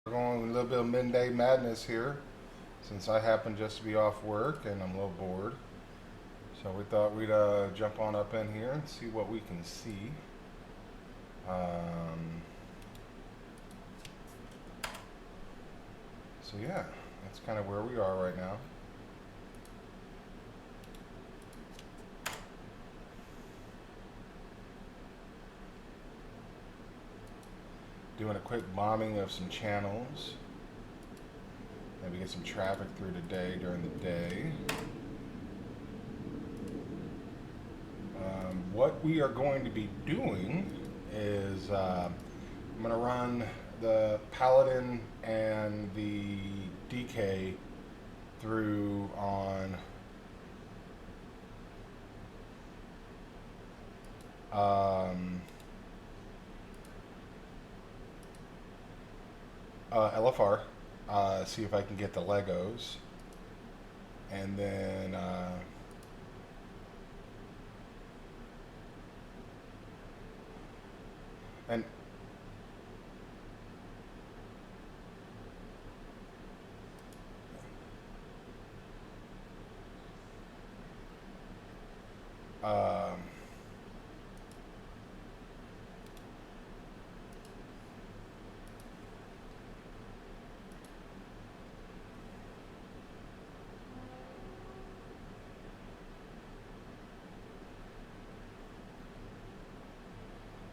We're going a little bit of midday madness here since I happen just to be off work and I'm a little bored. So we thought we'd jump on up in here and see what we can see. Um, so yeah, that's kind of where we are right now. Doing a quick bombing of some channels. Maybe get some traffic through today during the day. What we are going to be doing is I'm going to run the Paladin and the DK through on LFR, see if I can get the Legos, and then and um,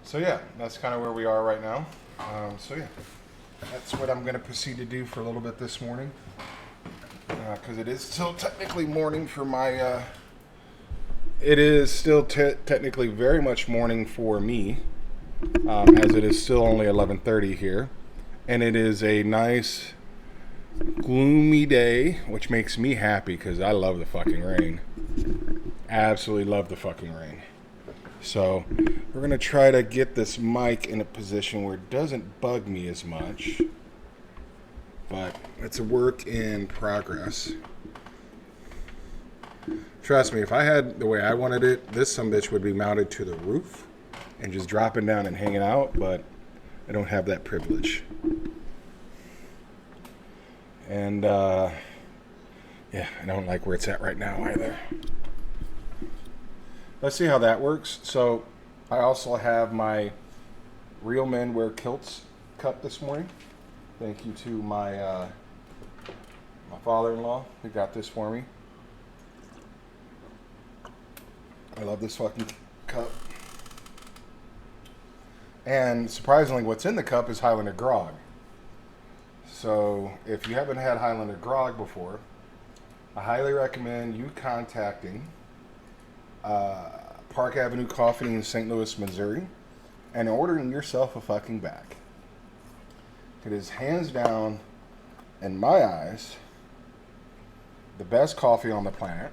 so yeah, that's kind of where we are right now. So yeah, that's what I'm going to proceed to do for a little bit this morning, because it is still technically morning for my. It is still technically very much morning for me, as it is still only 11:30 here, and it is a nice gloomy day, which makes me happy because I love the fucking rain. Absolutely love the fucking rain. So we're going to try to get this mic in a position where it doesn't bug me as much. But it's a work in progress. Trust me, if I had the way I wanted it, this sumbitch would be mounted to the roof and just dropping down and hanging out, but I don't have that privilege. And yeah, I don't like where it's at right now either. Let's see how that works. So I also have my Real Men Wear Kilts cup this morning. Thank you to my father-in-law who got this for me. I love this fucking cup. And surprisingly, what's in the cup is Highlander Grog. So if you haven't had Highlander Grog before, I highly recommend you contacting Park Avenue Coffee in St. Louis, Missouri, and ordering yourself a fucking bag. It is hands down, in my eyes, the best coffee on the planet.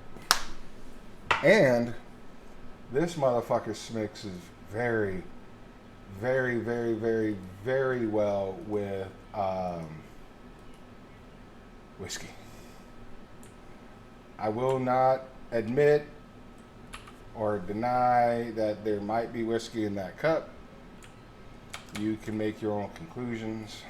And this motherfucker mixes very, very, very, very, very well with whiskey. I will not admit or deny that there might be whiskey in that cup. You can make your own conclusions.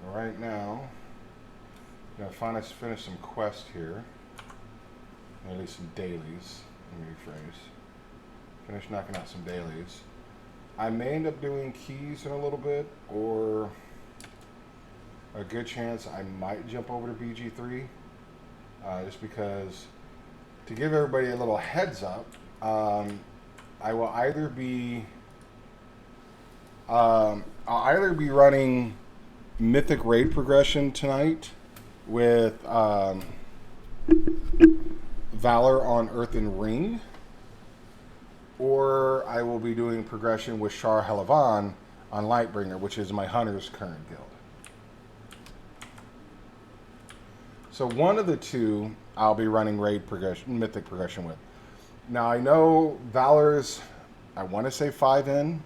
Right now, I'm going to finish some quests here. At least some dailies. Let me rephrase. Finish knocking out some dailies. I may end up doing keys in a little bit, or a good chance I might jump over to BG3, just because, to give everybody a little heads up, I will either be I'll either be running Mythic Raid progression tonight with Valor on Earthen Ring, or I will be doing progression with Shar Helavan on Lightbringer, which is my Hunter's current guild. So one of the two I'll be running raid progression, mythic progression with. Now I know Valor's, I want to say 5 in,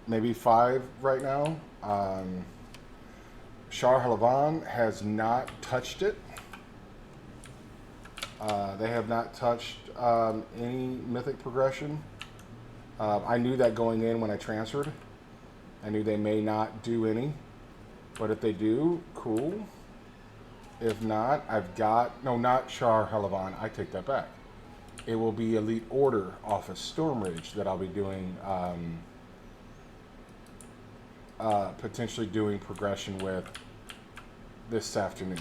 maybe 5 right now. Shar Helavan has not touched it. They have not touched any mythic progression. I knew that going in when I transferred. I knew they may not do any, but if they do, cool. If not, I've got, no, not Shar Helavan, I take that back. It will be Elite Order off of Stormridge that I'll be doing, potentially doing progression with this afternoon.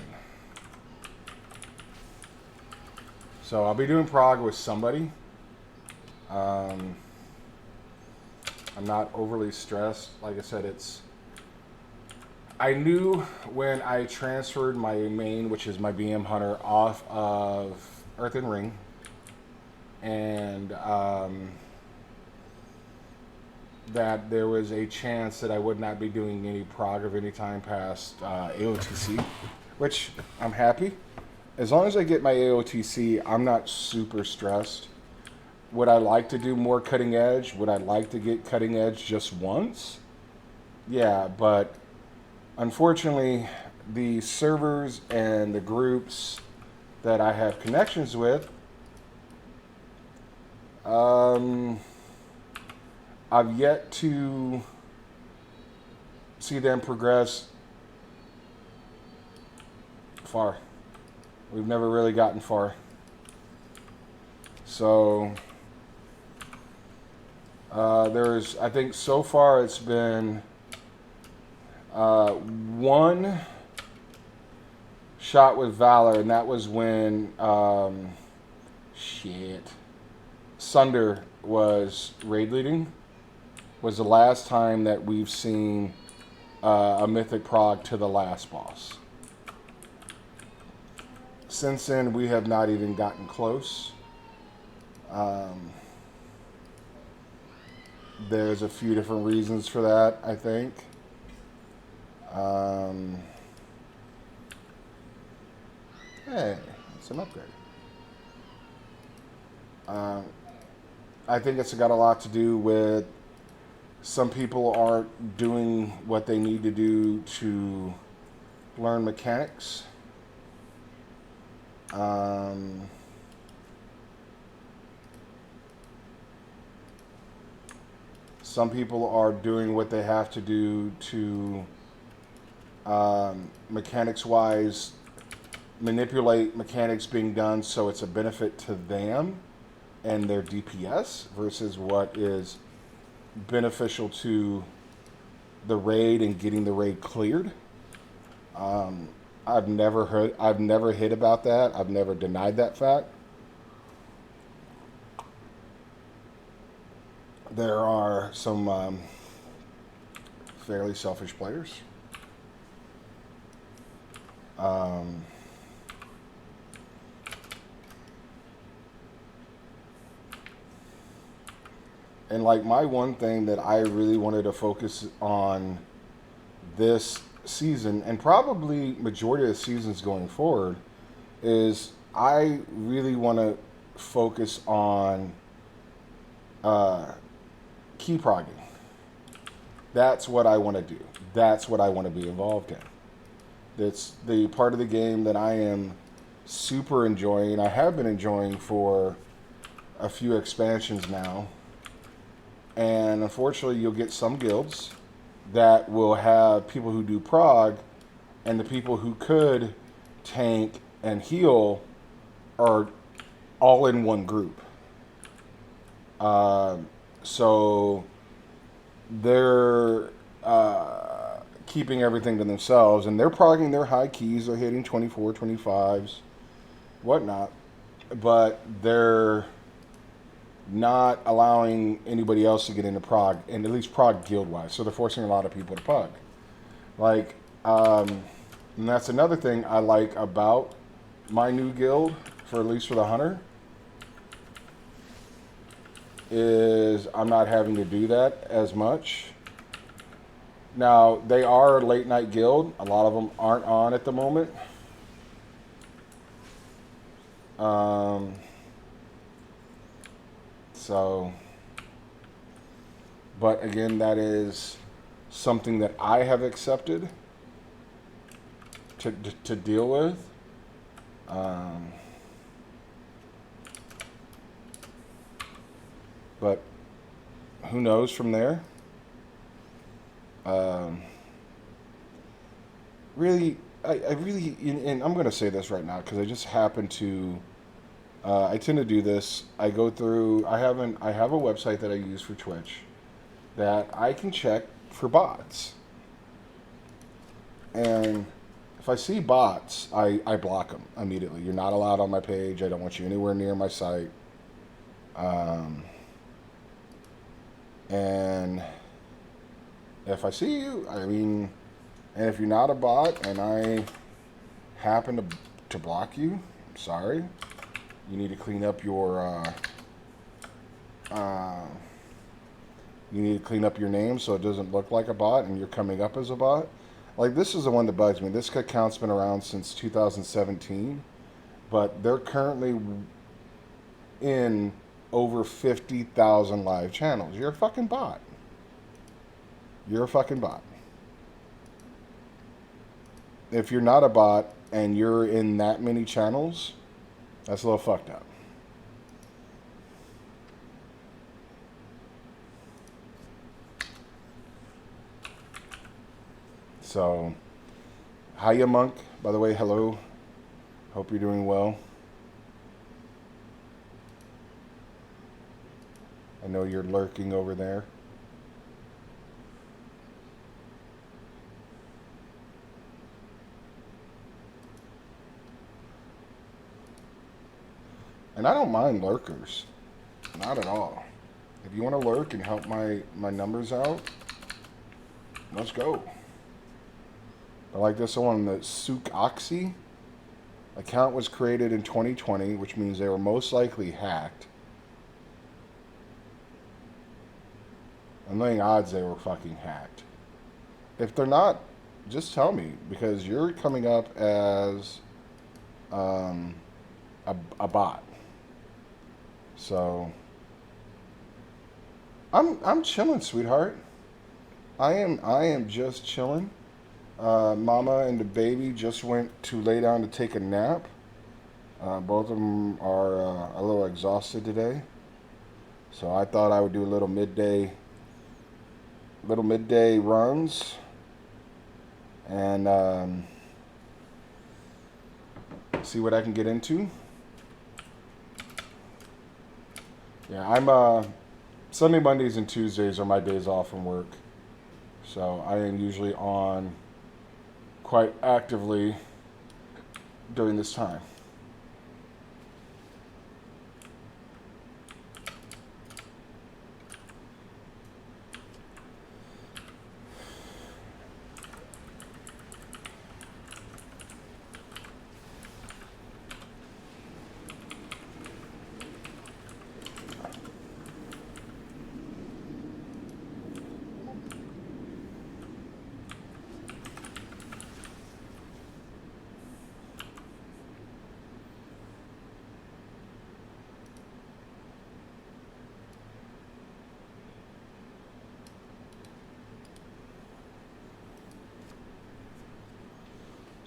So I'll be doing prog with somebody. I'm not overly stressed. Like I said, I knew when I transferred my main, which is my BM Hunter, off of Earthen Ring, and that there was a chance that I would not be doing any prog of any time past AOTC, which I'm happy. As long as I get my AOTC, I'm not super stressed. Would I like to do more cutting edge? Would I like to get cutting edge just once? Yeah, but unfortunately, the servers and the groups that I have connections with, I've yet to see them progress far. We've never really gotten far. So I think so far it's been one shot with Valor, and that was when Sunder was raid leading. Was the last time that we've seen a mythic prog to the last boss. Since then, we have not even gotten close. There's a few different reasons for that, I think. Hey, it's an upgrade. I think it's got a lot to do with some people aren't doing what they need to do to learn mechanics. Some people are doing what they have to do to mechanics-wise manipulate mechanics being done so it's a benefit to them and their DPS versus what is beneficial to the raid and getting the raid cleared. I've never hid about that. I've never denied that fact. There are some fairly selfish players. And like my one thing that I really wanted to focus on this season, and probably majority of the seasons going forward, is I really want to focus on key progging. That's what I want to do. That's what I want to be involved in. It's the part of the game that I am super enjoying. I have been enjoying for a few expansions now. And unfortunately, you'll get some guilds that will have people who do prog, and the people who could tank and heal are all in one group. So they're keeping everything to themselves, and they're progging their high keys. They're hitting 24, 25s, whatnot, but they're not allowing anybody else to get into prog, and at least prog guild-wise. So they're forcing a lot of people to prog. Like, and that's another thing I like about my new guild, for at least for the hunter, is I'm not having to do that as much. Now, they are a late night guild. A lot of them aren't on at the moment. So, but again, that is something that I have accepted to deal with. But who knows from there? Um, really, I really, and I'm going to say this right now because I just happen to. I tend to do this. I go through. I have a website that I use for Twitch that I can check for bots, and if I see bots, I block them immediately. You're not allowed on my page. I don't want you anywhere near my site. Um, and if I see you, I mean, and if you're not a bot and I happen to block you, I'm sorry. You need to clean up your you need to clean up your name so it doesn't look like a bot and you're coming up as a bot. Like, this is the one that bugs me. This account's been around since 2017, but they're currently in over 50,000 live channels. You're a fucking bot. You're a fucking bot. If you're not a bot and you're in that many channels, that's a little fucked up. So, hiya, Monk. By the way, hello. Hope you're doing well. I know you're lurking over there. And I don't mind lurkers. Not at all. If you want to lurk and help my numbers out, let's go. I like this one, the Souk Oxy. Account was created in 2020, which means they were most likely hacked. I'm laying odds they were fucking hacked. If they're not, just tell me, because you're coming up as a bot. So I'm chilling, sweetheart. I am just chilling. Mama and the baby just went to lay down to take a nap. Both of them are a little exhausted today, so I thought I would do a little midday runs and see what I can get into. Yeah, I'm Sunday, Mondays, and Tuesdays are my days off from work, so I am usually on quite actively during this time.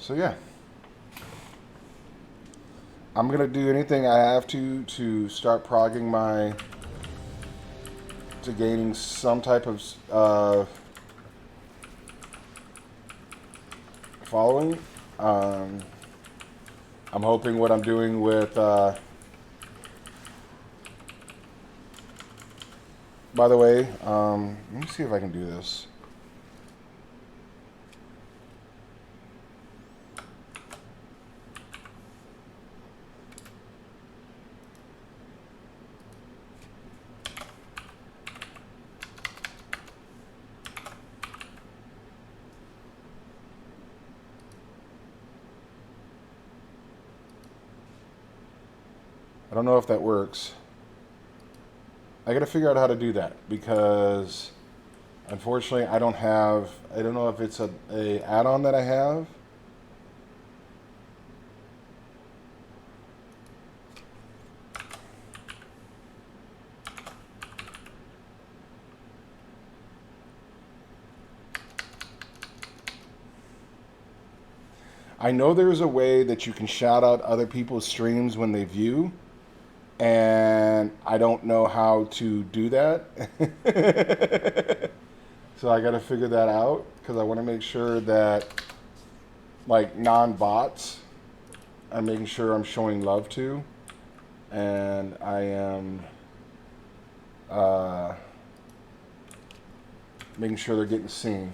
So yeah, I'm gonna do anything I have to start progging to gaining some type of following. I'm hoping what I'm doing with. By the way, let me see if I can do this. I don't know if that works. I gotta figure out how to do that because unfortunately I don't know if it's a add-on that I have. I know there's a way that you can shout out other people's streams when they view, and I don't know how to do that. So I got to figure that out because I want to make sure that like non-bots, I'm making sure I'm showing love to, and I am making sure they're getting seen.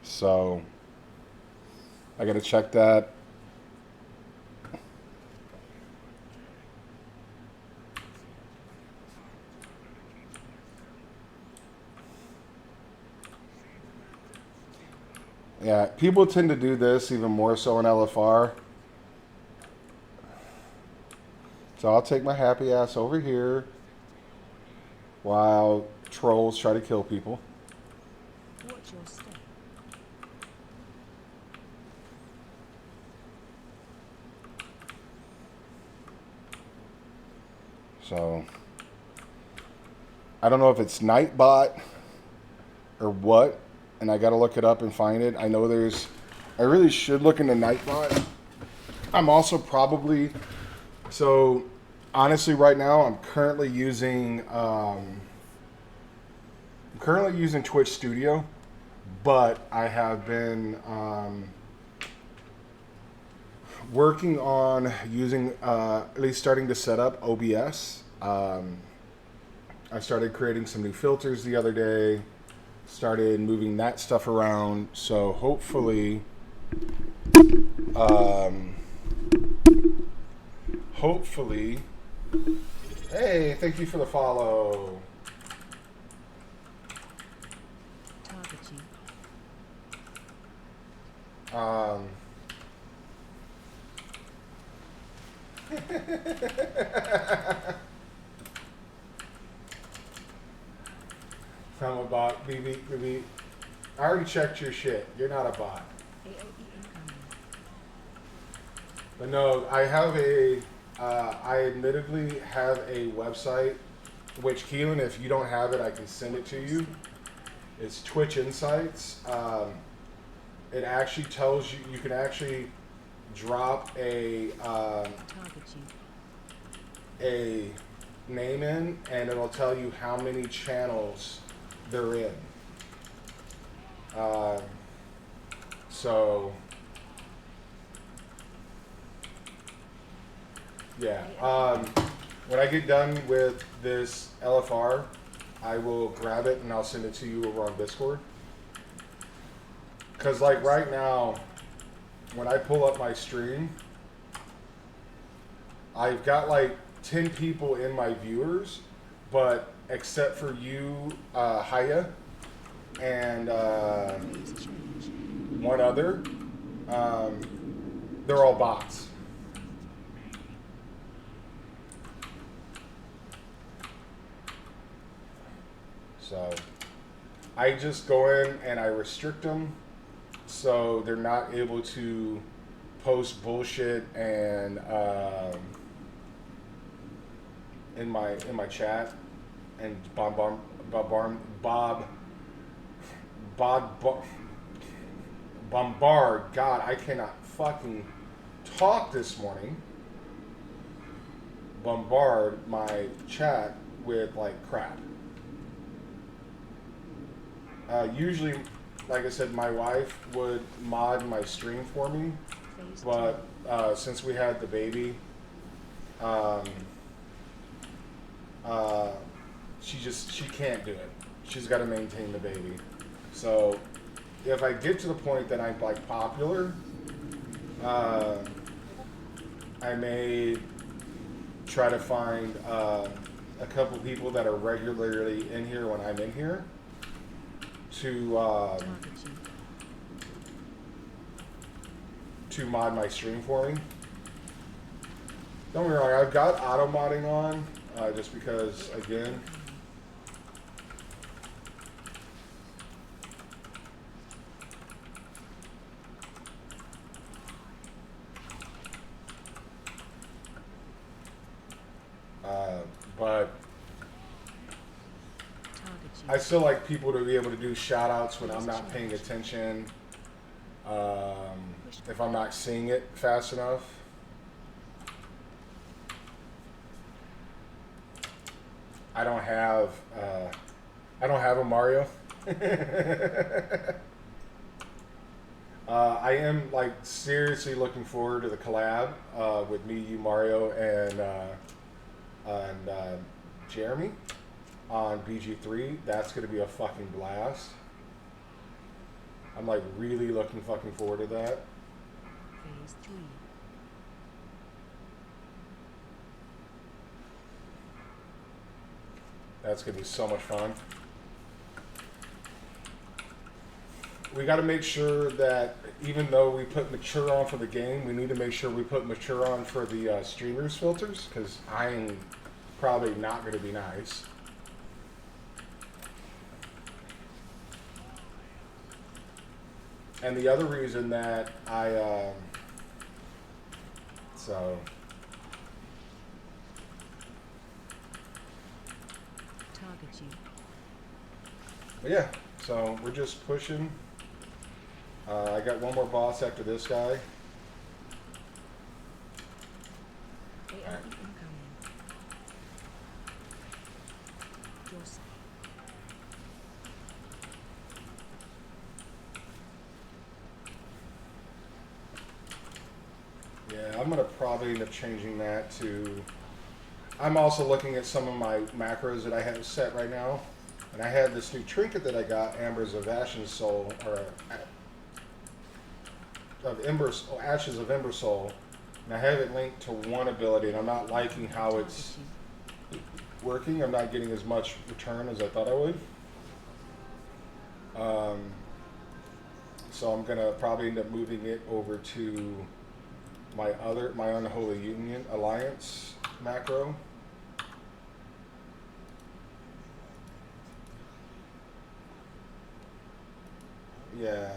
So I got to check that. Yeah, people tend to do this even more so in LFR. So I'll take my happy ass over here while trolls try to kill people. Watch your step. So I don't know if it's Nightbot or what, and I got to look it up and find it. I know I really should look into Nightbot. I'm also probably, so honestly right now I'm currently using Twitch Studio, but I have been working on using, at least starting to set up OBS. I started creating some new filters the other day, started moving that stuff around, so hopefully, hey, thank you for the follow. Target you. I'm a bot, BB. I already checked your shit. You're not a bot. AOE incoming. But no, I admittedly have a website, which Keelan, if you don't have it, I can send it to you. It's Twitch Insights. It actually tells you, you can actually drop a name in, and it'll tell you how many channels they're in. So yeah, when I get done with this LFR, I will grab it and I'll send it to you over on Discord. Because like right now, when I pull up my stream, I've got like 10 people in my viewers, but except for you, Haya, and one other, they're all bots. So I just go in and I restrict them so they're not able to post bullshit and in my chat and bombard. God, I cannot fucking talk this morning. Bombard my chat with like crap. Usually, like I said, my wife would mod my stream for me, but since we had the baby, she can't do it. She's got to maintain the baby. So if I get to the point that I'm like popular, I may try to find a couple people that are regularly in here when I'm in here to mod my stream for me. Don't get me wrong, I've got auto modding on just because, again, but I still like people to be able to do shout outs when I'm not paying attention. if I'm not seeing it fast enough. I don't have a Mario. I am like seriously looking forward to the collab with me, you, Mario, and Jeremy on BG3. That's gonna be a fucking blast. I'm like really looking fucking forward to that. Phase 3. That's gonna be so much fun. We got to make sure that even though we put mature on for the game, we need to make sure we put mature on for the streamers filters, because I'm probably not going to be nice. And the other reason that Target you. but yeah, so we're just pushing. I got one more boss after this guy. AOE incoming. Your side. Yeah, I'm gonna probably end up changing that to. I'm also looking at some of my macros that I have set right now, and I had this new trinket that I got, Ambers of Ashen Soul, or Ashes of Ember Soul, and I have it linked to one ability, and I'm not liking how it's working. I'm not getting as much return as I thought I would. So I'm gonna probably end up moving it over to my Unholy Union Alliance macro. Yeah.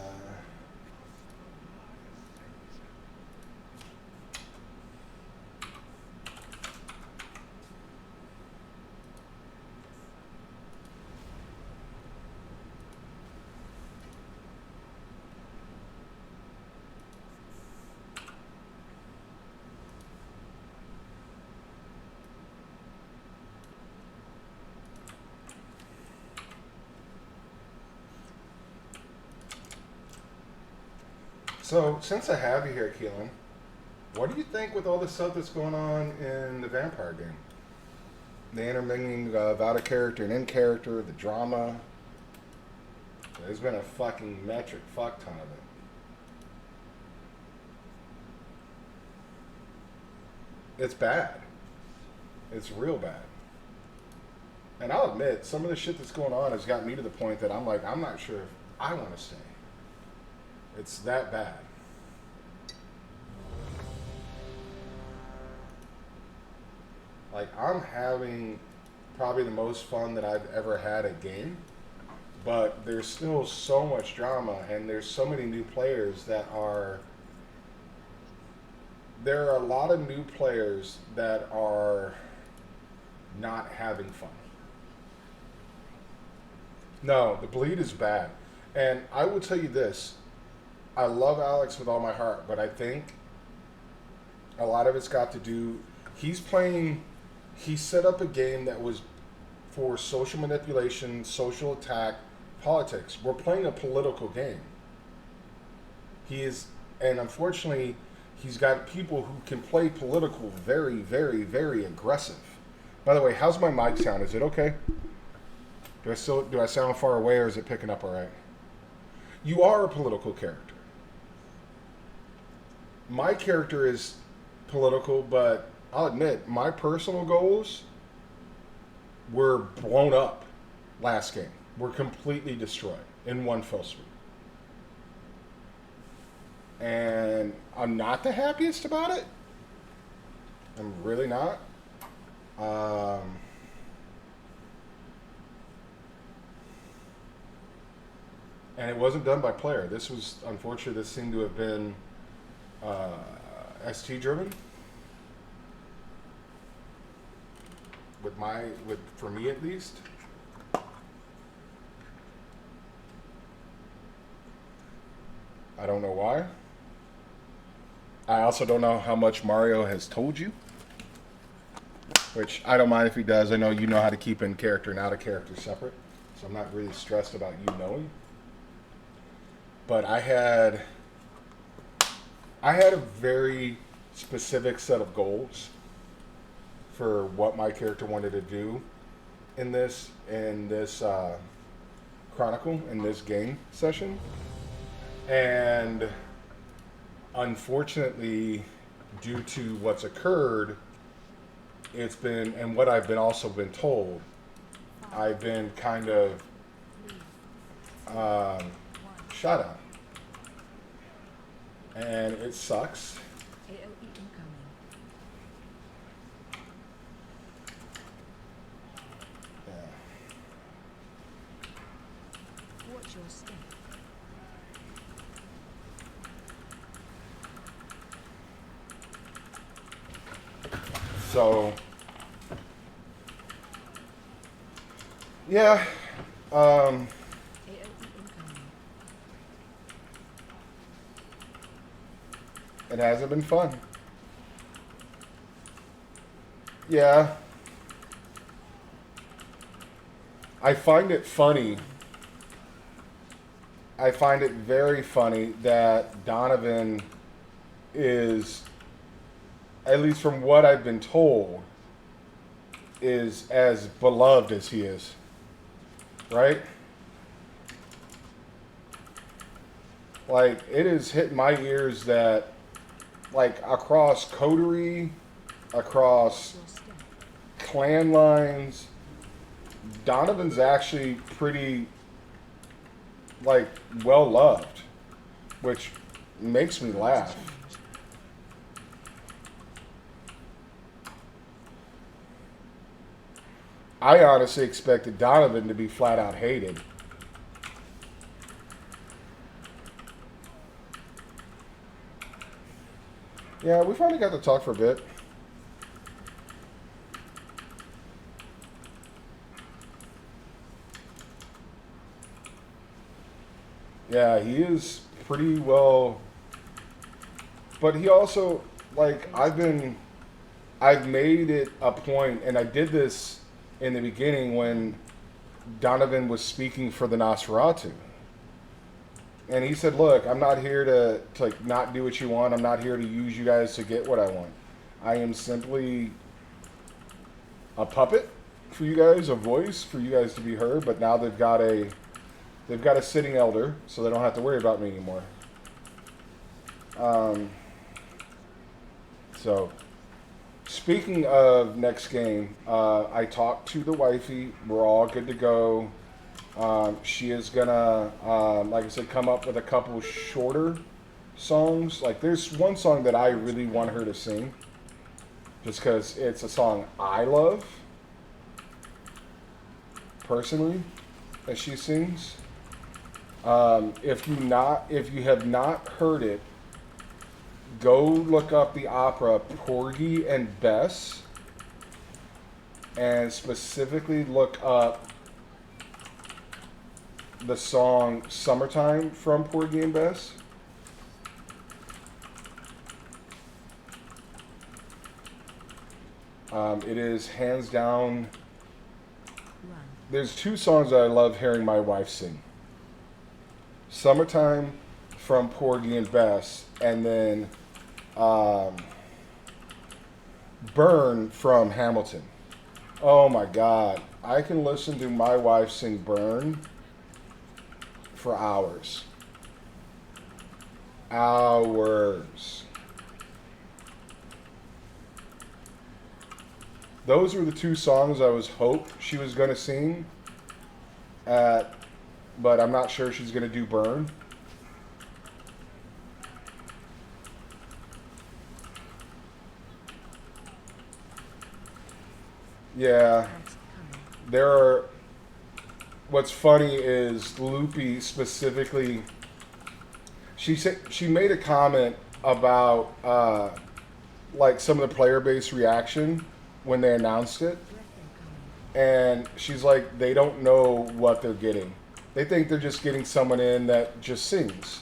So, since I have you here, Keelan, what do you think with all the stuff that's going on in the Vampire game? The intermingling of out of character and in character, the drama. There's been a fucking metric fuck ton of it. It's bad. It's real bad. And I'll admit, some of the shit that's going on has got me to the point that I'm like, I'm not sure if I want to stay. It's that bad. Like, I'm having probably the most fun that I've ever had at game, but there's still so much drama, and there's so many new players that are... There are a lot of new players that are not having fun. No, the bleed is bad. And I will tell you this. I love Alex with all my heart, but I think a lot of it's got to do... He set up a game that was for social manipulation, social attack, politics. We're playing a political game. And unfortunately, he's got people who can play political very, very, very aggressive. By the way, how's my mic sound? Is it okay? Do I sound far away, or is it picking up all right? You are a political character. My character is political, but I'll admit, my personal goals were blown up last game. Were completely destroyed in one fell swoop. And I'm not the happiest about it. I'm really not. And it wasn't done by player. This was, unfortunately, this seemed to have been ST driven. For me at least. I don't know why. I also don't know how much Mario has told you. Which I don't mind if he does. I know you know how to keep in character and out of character separate. So I'm not really stressed about you knowing. But I had a very specific set of goals for what my character wanted to do in this chronicle, in this game session. And unfortunately, due to what's occurred, it's been, and what I've been also been told, I've been kind of shut up. And it sucks. AOE incoming. Yeah. Watch your step. So, yeah. AOE incoming. It hasn't been fun. Yeah. I find it funny. I find it very funny that Donovan is, at least from what I've been told, is as beloved as he is. Right? Like, it has hit my ears that, like, across coterie, across Your step. clan lines, Donovan's actually pretty, like, well loved, which makes me laugh. Change. I honestly expected Donovan to be flat out hated. Yeah, we finally got to talk for a bit. Yeah, he is pretty well, but he also, like, I've made it a point, and I did this in the beginning when Donovan was speaking for the Nosferatu. And he said, look, I'm not here to like, not do what you want. I'm not here to use you guys to get what I want. I am simply a puppet for you guys, a voice for you guys to be heard, but now they've got a sitting elder, so they don't have to worry about me anymore. So, speaking of next game, I talked to the wifey. We're all good to go. She is gonna, like I said, come up with a couple shorter songs. Like, there's one song that I really want her to sing, just because it's a song I love, personally, that she sings. If you have not heard it, go look up the opera Porgy and Bess, and specifically look up the song Summertime from Porgy and Bess. It is hands down. Run. There's two songs that I love hearing my wife sing. Summertime from Porgy and Bess, and then Burn from Hamilton. Oh my God. I can listen to my wife sing Burn for hours. Hours. Those were the two songs I was hoped she was going to sing at, but I'm not sure she's going to do Burn. Yeah, That's coming. there are. What's funny is Loopy specifically. She made a comment about like some of the player base reaction when they announced it, Breath incoming. and she's like, they don't know what they're getting. They think they're just getting someone in that just sings.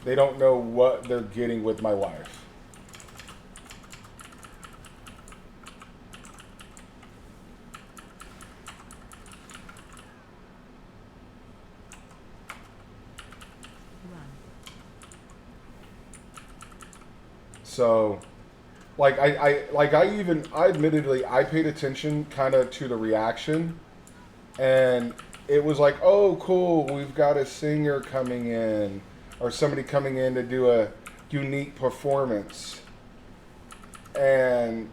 they don't know what they're getting with my wife. Run. So, like I admittedly I paid attention kind of to the reaction, and it was like, oh cool, we've got a singer coming in, or somebody coming in to do a unique performance, and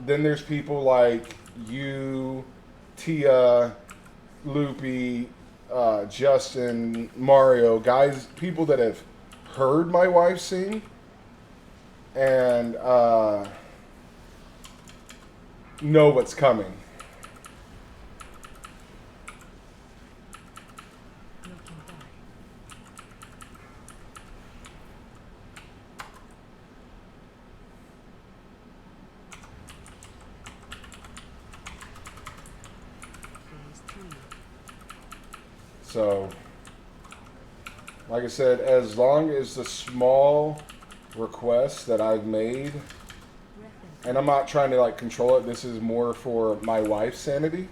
then there's people like you, Tia, Loopy, Justin, Mario, guys, people that have heard my wife sing and know what's coming. Looking back. Phase 3. So, like I said, as long as the small requests that I've made, Breath in. and I'm not trying to like control it, this is more for my wife's sanity.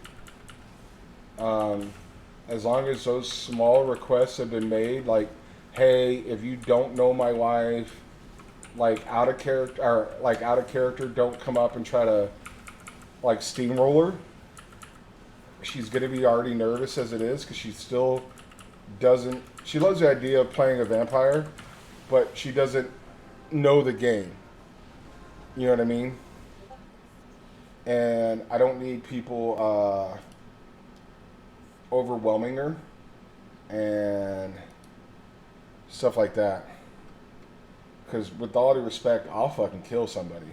As long as those small requests have been made, like, hey, if you don't know my wife, like out of character, don't come up and try to like steamroll her. She's gonna be already nervous as it is because she still doesn't. She loves the idea of playing a vampire, but she doesn't know the game. You know what I mean? And I don't need people overwhelming her and stuff like that. Because with all due respect, I'll fucking kill somebody.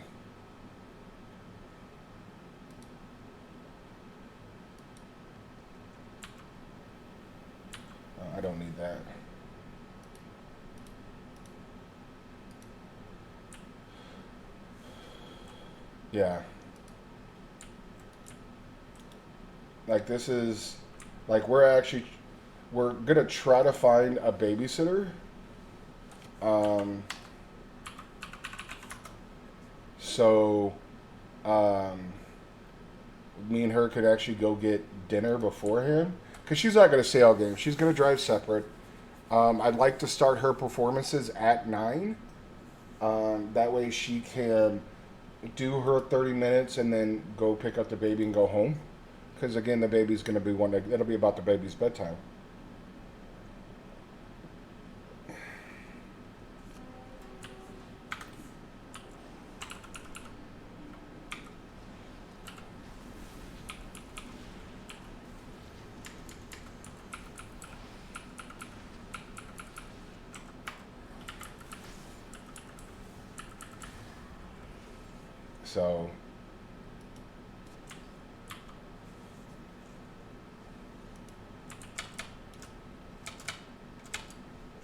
I don't need that. Yeah. Like this is, like we're gonna try to find a babysitter. So, me and her could actually go get dinner beforehand. Because she's not going to stay all game. She's going to drive separate. I'd like to start her performances at 9. That way she can do her 30 minutes and then go pick up the baby and go home. Because again, the baby's going to be it'll be about the baby's bedtime. So,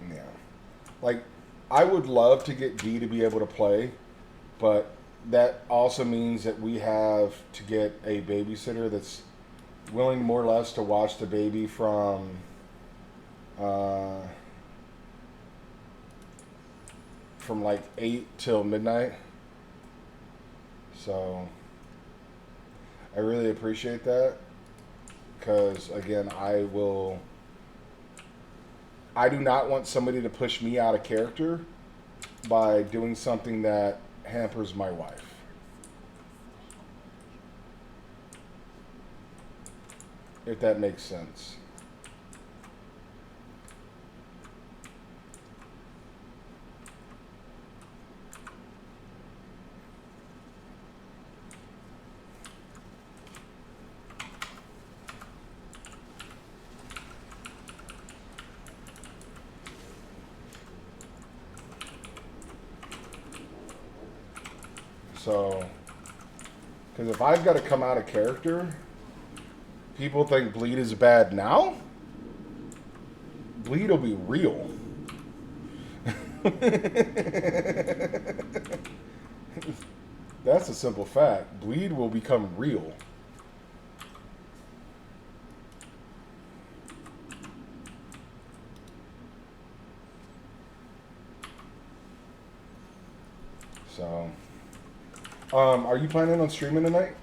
yeah. Like, I would love to get D to be able to play, but that also means that we have to get a babysitter that's willing more or less to watch the baby from like 8 till midnight. So I really appreciate that because again, I do not want somebody to push me out of character by doing something that hampers my wife. If that makes sense. So, because if I've got to come out of character, people think Bleed is bad now. Bleed will be real. That's a simple fact. Bleed will become real. So, are you planning on streaming tonight?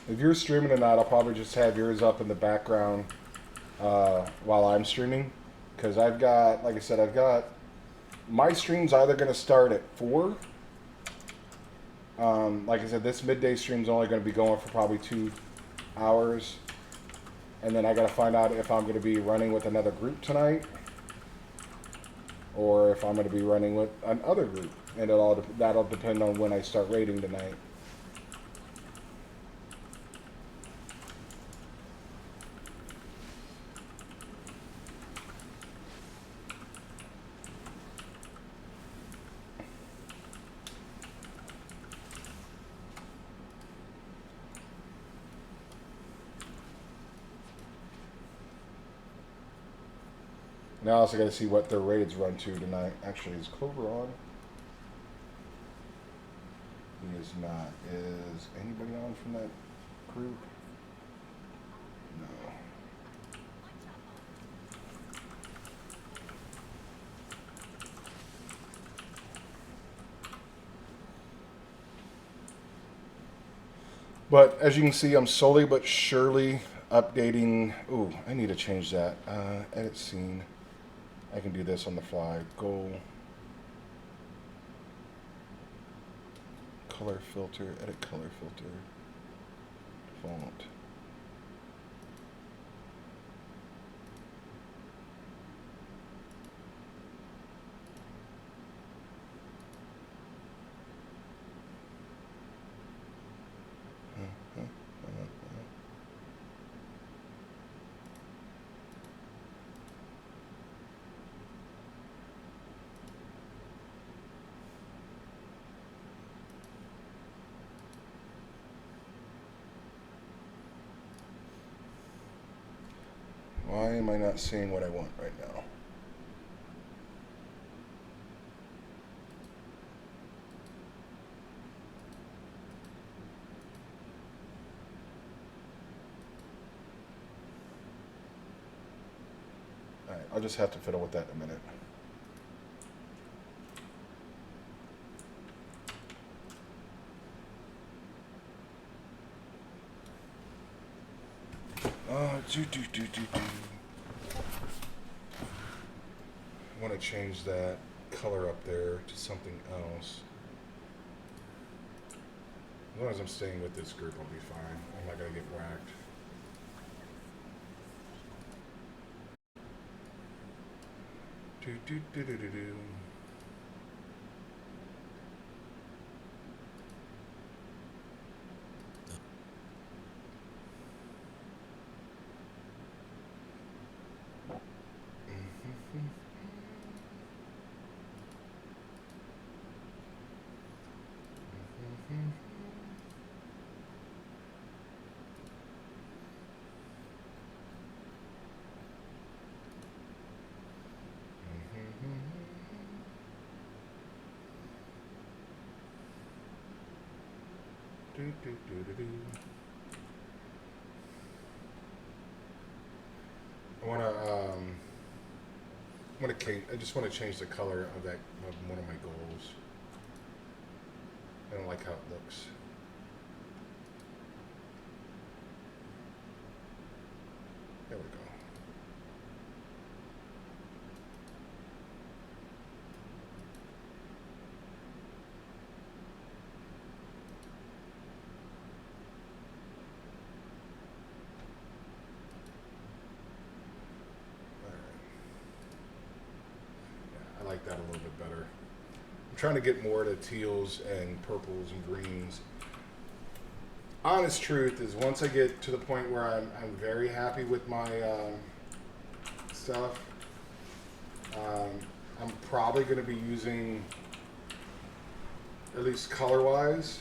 If you're streaming tonight, I'll probably just have yours up in the background while I'm streaming. Because I've got, like I said, my stream's either going to start at 4. Like I said, this midday stream's only going to be going for probably 2 hours. And then I got to find out if I'm going to be running with another group tonight. Or if I'm going to be running with another group. And that'll depend on when I start raiding tonight. Now I also got to see what their raids run to tonight. Actually, is Clover on? He is not. Is anybody on from that group? No. But as you can see, I'm slowly but surely updating. Ooh, I need to change that. Edit scene. I can do this on the fly. Go. Color filter. Edit color filter. Font. Why am I not seeing what I want right now? Alright, I'll just have to fiddle with that in a minute. I want to change that color up there to something else. As long as I'm staying with this group, I'll be fine. I'm not going to get whacked. Do, do, do, do, do, do. Do, do, do, do, do. I just want to change the color of one of my goals. I don't like how it looks. There we go. I like that a little bit better. I'm trying to get more to teals and purples and greens. Honest truth is, once I get to the point where I'm very happy with my stuff, I'm probably going to be using, at least color-wise,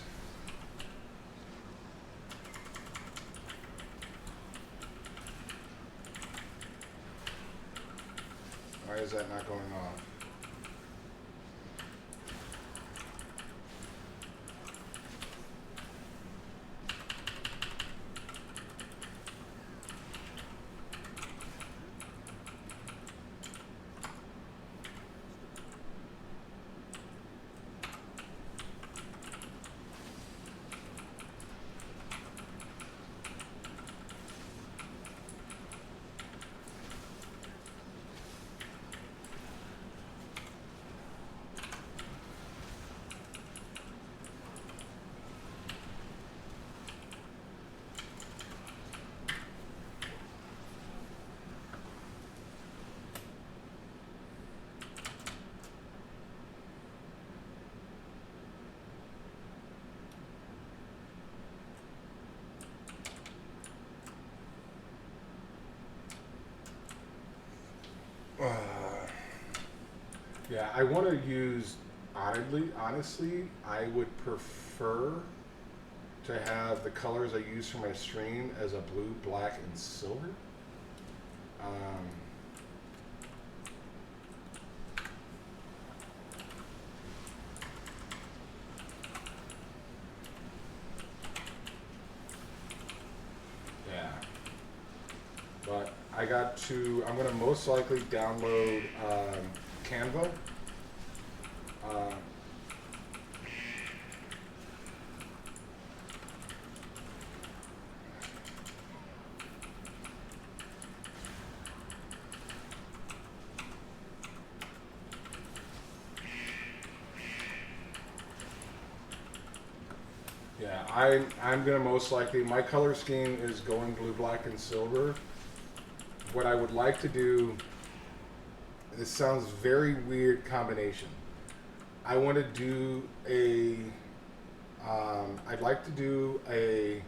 why is that not going off? Yeah, I want to use, honestly, I would prefer to have the colors I use for my stream as a blue, black, and silver. Um, yeah. But I'm going to most likely download Canva. Uh, Yeah, I'm gonna most likely, my color scheme is going blue, black, and silver. What I would like to do, this sounds very weird combination. I want to do I'd like to do a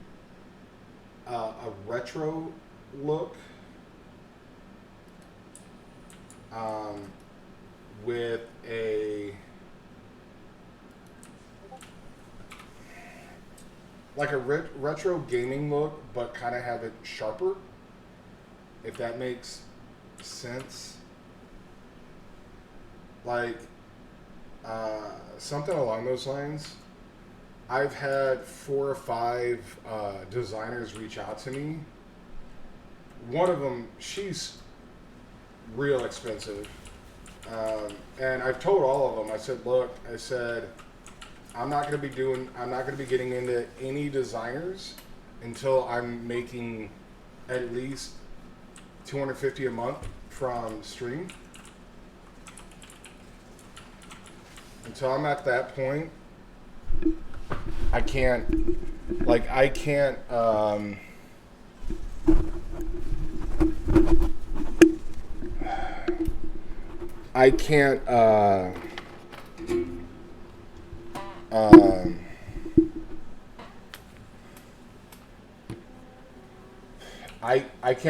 retro look with like a retro gaming look, but kind of have it sharper, if that makes sense. Like something along those lines. I've had 4 or 5 designers reach out to me. One of them, she's real expensive. And I've told all of them, I said, look, I'm not going to be getting into any designers until I'm making at least $250 a month from stream. Until I'm at that point, I can't, I can't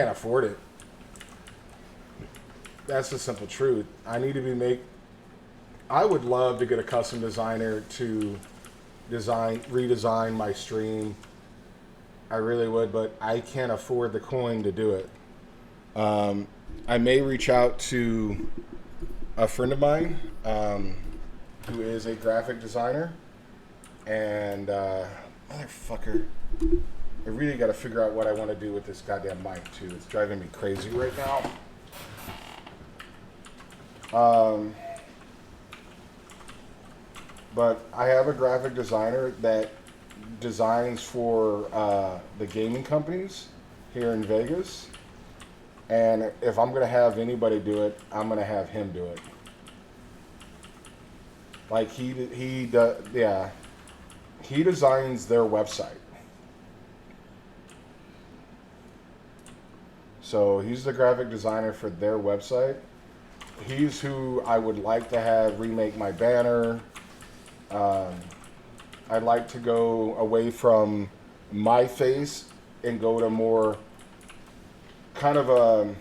afford it. That's the simple truth. I would love to get a custom designer to redesign my stream. I really would, but I can't afford the coin to do it. I may reach out to a friend of mine who is a graphic designer, and motherfucker, I really got to figure out what I want to do with this goddamn mic too. It's driving me crazy right now. But I have a graphic designer that designs for the gaming companies here in Vegas. And if I'm going to have anybody do it, I'm going to have him do it. Like he designs their website. So he's the graphic designer for their website. He's who I would like to have remake my banner. I'd like to go away from my face and go to more kind of a,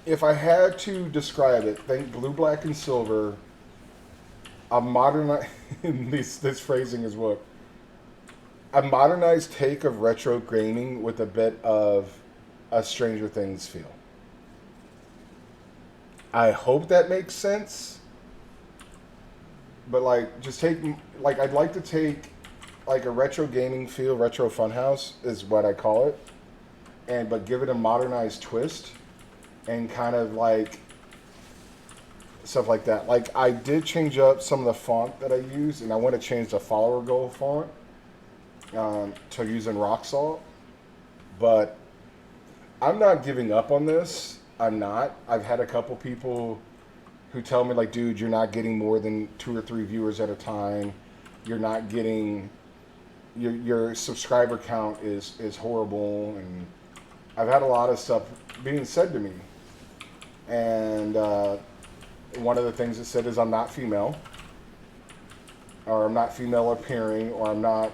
if I had to describe it, think blue, black, and silver, a modernized, this phrasing is what, a modernized take of retro gaming with a bit of a Stranger Things feel. I hope that makes sense. But I'd like to take like a retro gaming feel, retro Funhouse is what I call it, but give it a modernized twist and kind of like stuff like that. Like I did change up some of the font that I use, and I want to change the follower goal font to using rock salt. But I'm not giving up on this. I'm not. I've had a couple people who tell me like, dude, you're not getting more than 2 or 3 viewers at a time. You're not getting, your subscriber count is horrible. And I've had a lot of stuff being said to me. And one of the things it said is I'm not female, or I'm not female appearing, or I'm not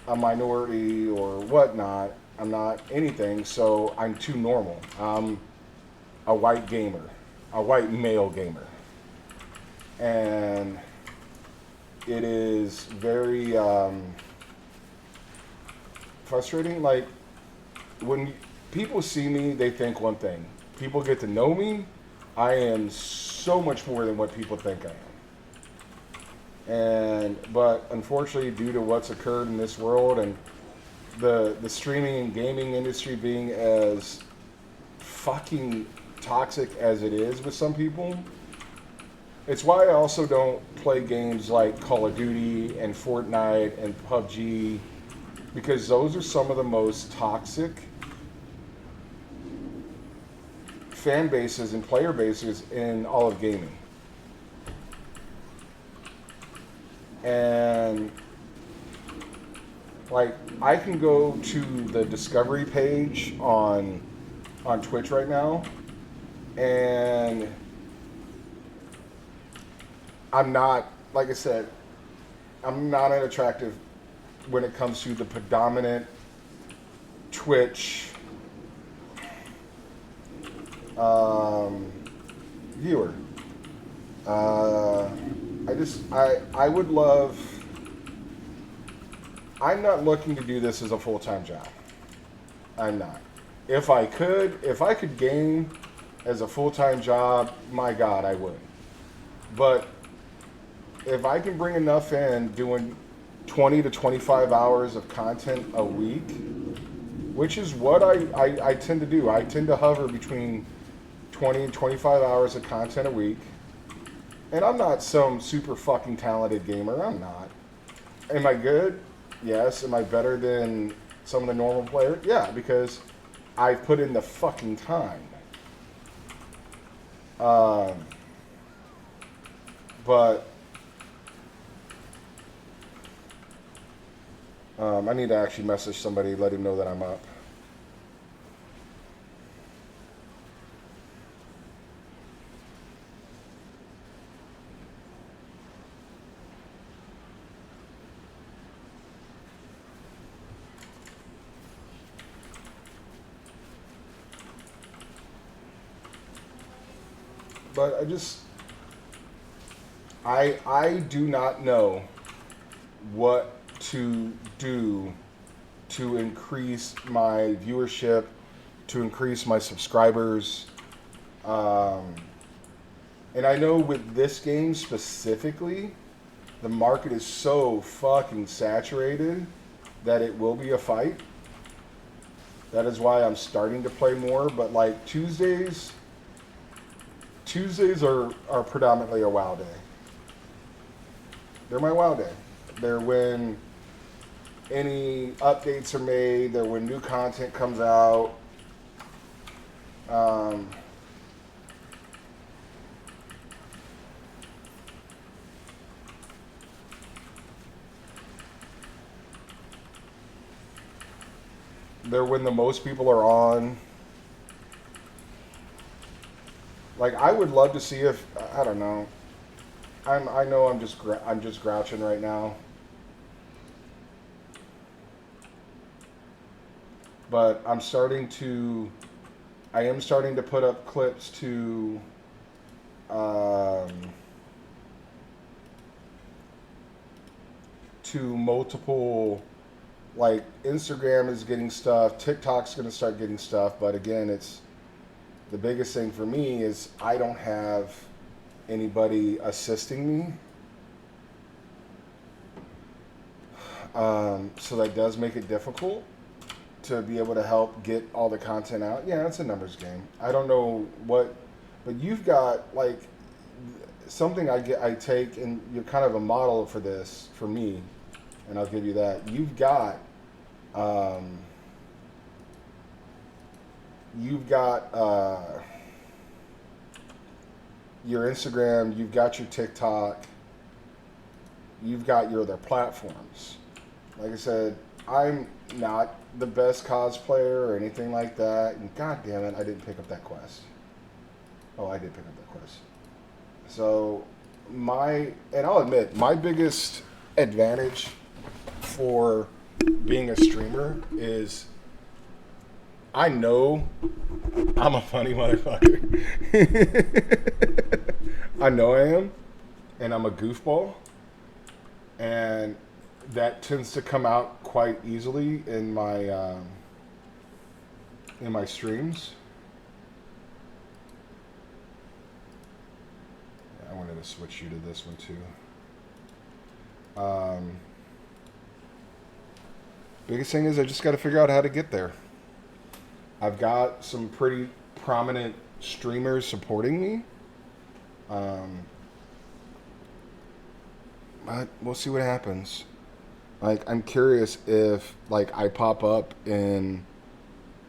a minority or whatnot. I'm not anything, so I'm too normal. a white gamer, a white male gamer. And it is very frustrating. Like, when people see me, they think one thing. People get to know me, I am so much more than what people think I am. But unfortunately, due to what's occurred in this world and the streaming and gaming industry being as fucking toxic as it is with some people, it's why I also don't play games like Call of Duty and Fortnite and PUBG, because those are some of the most toxic fan bases and player bases in all of gaming. And like, I can go to the discovery page on Twitch right now, and I'm not, like I said, I'm not an attractive when it comes to the predominant Twitch viewer. I would love, I'm not looking to do this as a full-time job. I'm not. If I could game as a full-time job, my God, I would. But if I can bring enough in doing 20 to 25 hours of content a week, which is what I tend to do. I tend to hover between 20 and 25 hours of content a week. And I'm not some super fucking talented gamer. I'm not. Am I good? Yes. Am I better than some of the normal players? Yeah, because I've put in the fucking time. But I need to actually message somebody, let him know that I'm up. But I do not know what to do to increase my viewership, to increase my subscribers. And I know with this game specifically, the market is so fucking saturated that it will be a fight. That is why I'm starting to play more. But like Tuesdays are predominantly a WoW day. They're my WoW day. They're when any updates are made. They're when new content comes out. They're when the most people are on. Like, I would love to see if, I don't know. I know I'm just grouching right now. But I am starting to put up clips to multiple, like, Instagram is getting stuff, TikTok's going to start getting stuff, but again, it's, the biggest thing for me is I don't have anybody assisting me. So that does make it difficult to be able to help get all the content out. Yeah, it's a numbers game. I don't know what, but you've got, like, something I take, and you're kind of a model for this, for me, and I'll give you that. You've got your Instagram, you've got your TikTok, you've got your other platforms. Like I said, I'm not the best cosplayer or anything like that, and god damn it, I didn't pick up that quest. Oh, I did pick up that quest. So and I'll admit, my biggest advantage for being a streamer is I know I'm a funny motherfucker. I know I am, and I'm a goofball, and that tends to come out quite easily in my streams. I wanted to switch you to this one too. Biggest thing is I just got to figure out how to get there. I've got some pretty prominent streamers supporting me. But we'll see what happens. Like, I'm curious if, like, I pop up in,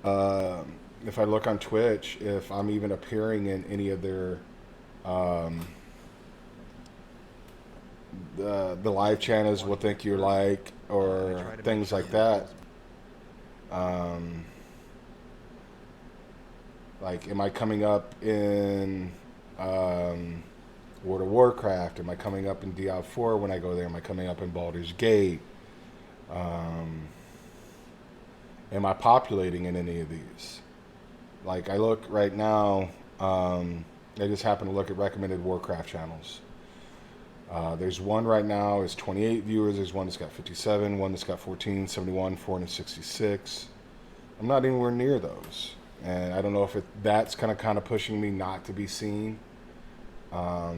if I look on Twitch, if I'm even appearing in any of their, the live channels will think you're like, or things like that. Like, am I coming up in World of Warcraft? Am I coming up in Diablo 4 when I go there? Am I coming up in Baldur's Gate? Am I populating in any of these? Like, I look right now, I just happen to look at recommended Warcraft channels. There's one right now is 28 viewers. There's one that's got 57, one that's got 14, 71, 466. I'm not anywhere near those. And I don't know if that's kind of pushing me not to be seen. Yeah.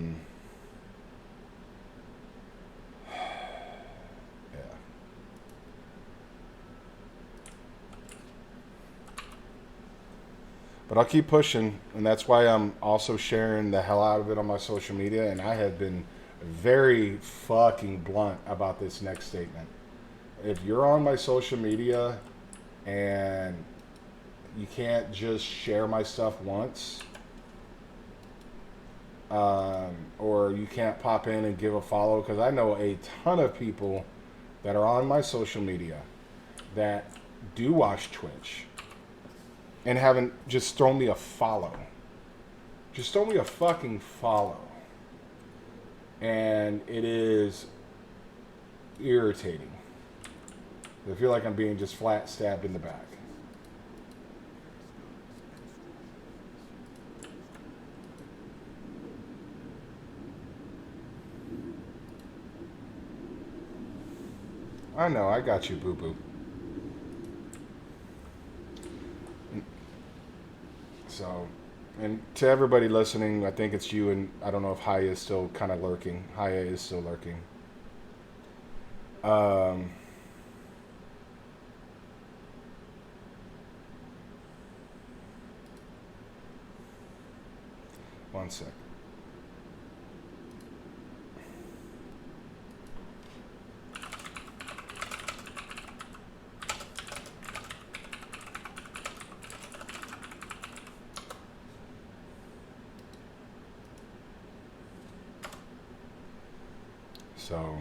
But I'll keep pushing, and that's why I'm also sharing the hell out of it on my social media, and I have been very fucking blunt about this next statement. If you're on my social media and you can't just share my stuff once, or you can't pop in and give a follow, because I know a ton of people that are on my social media that do watch Twitch and haven't just thrown me a follow. Just throw me a fucking follow. And it is irritating. I feel like I'm being just flat stabbed in the back. I know, I got you, boo-boo. So, and to everybody listening, I think it's you, and I don't know if Haya is still kind of lurking. Haya is still lurking. One sec. So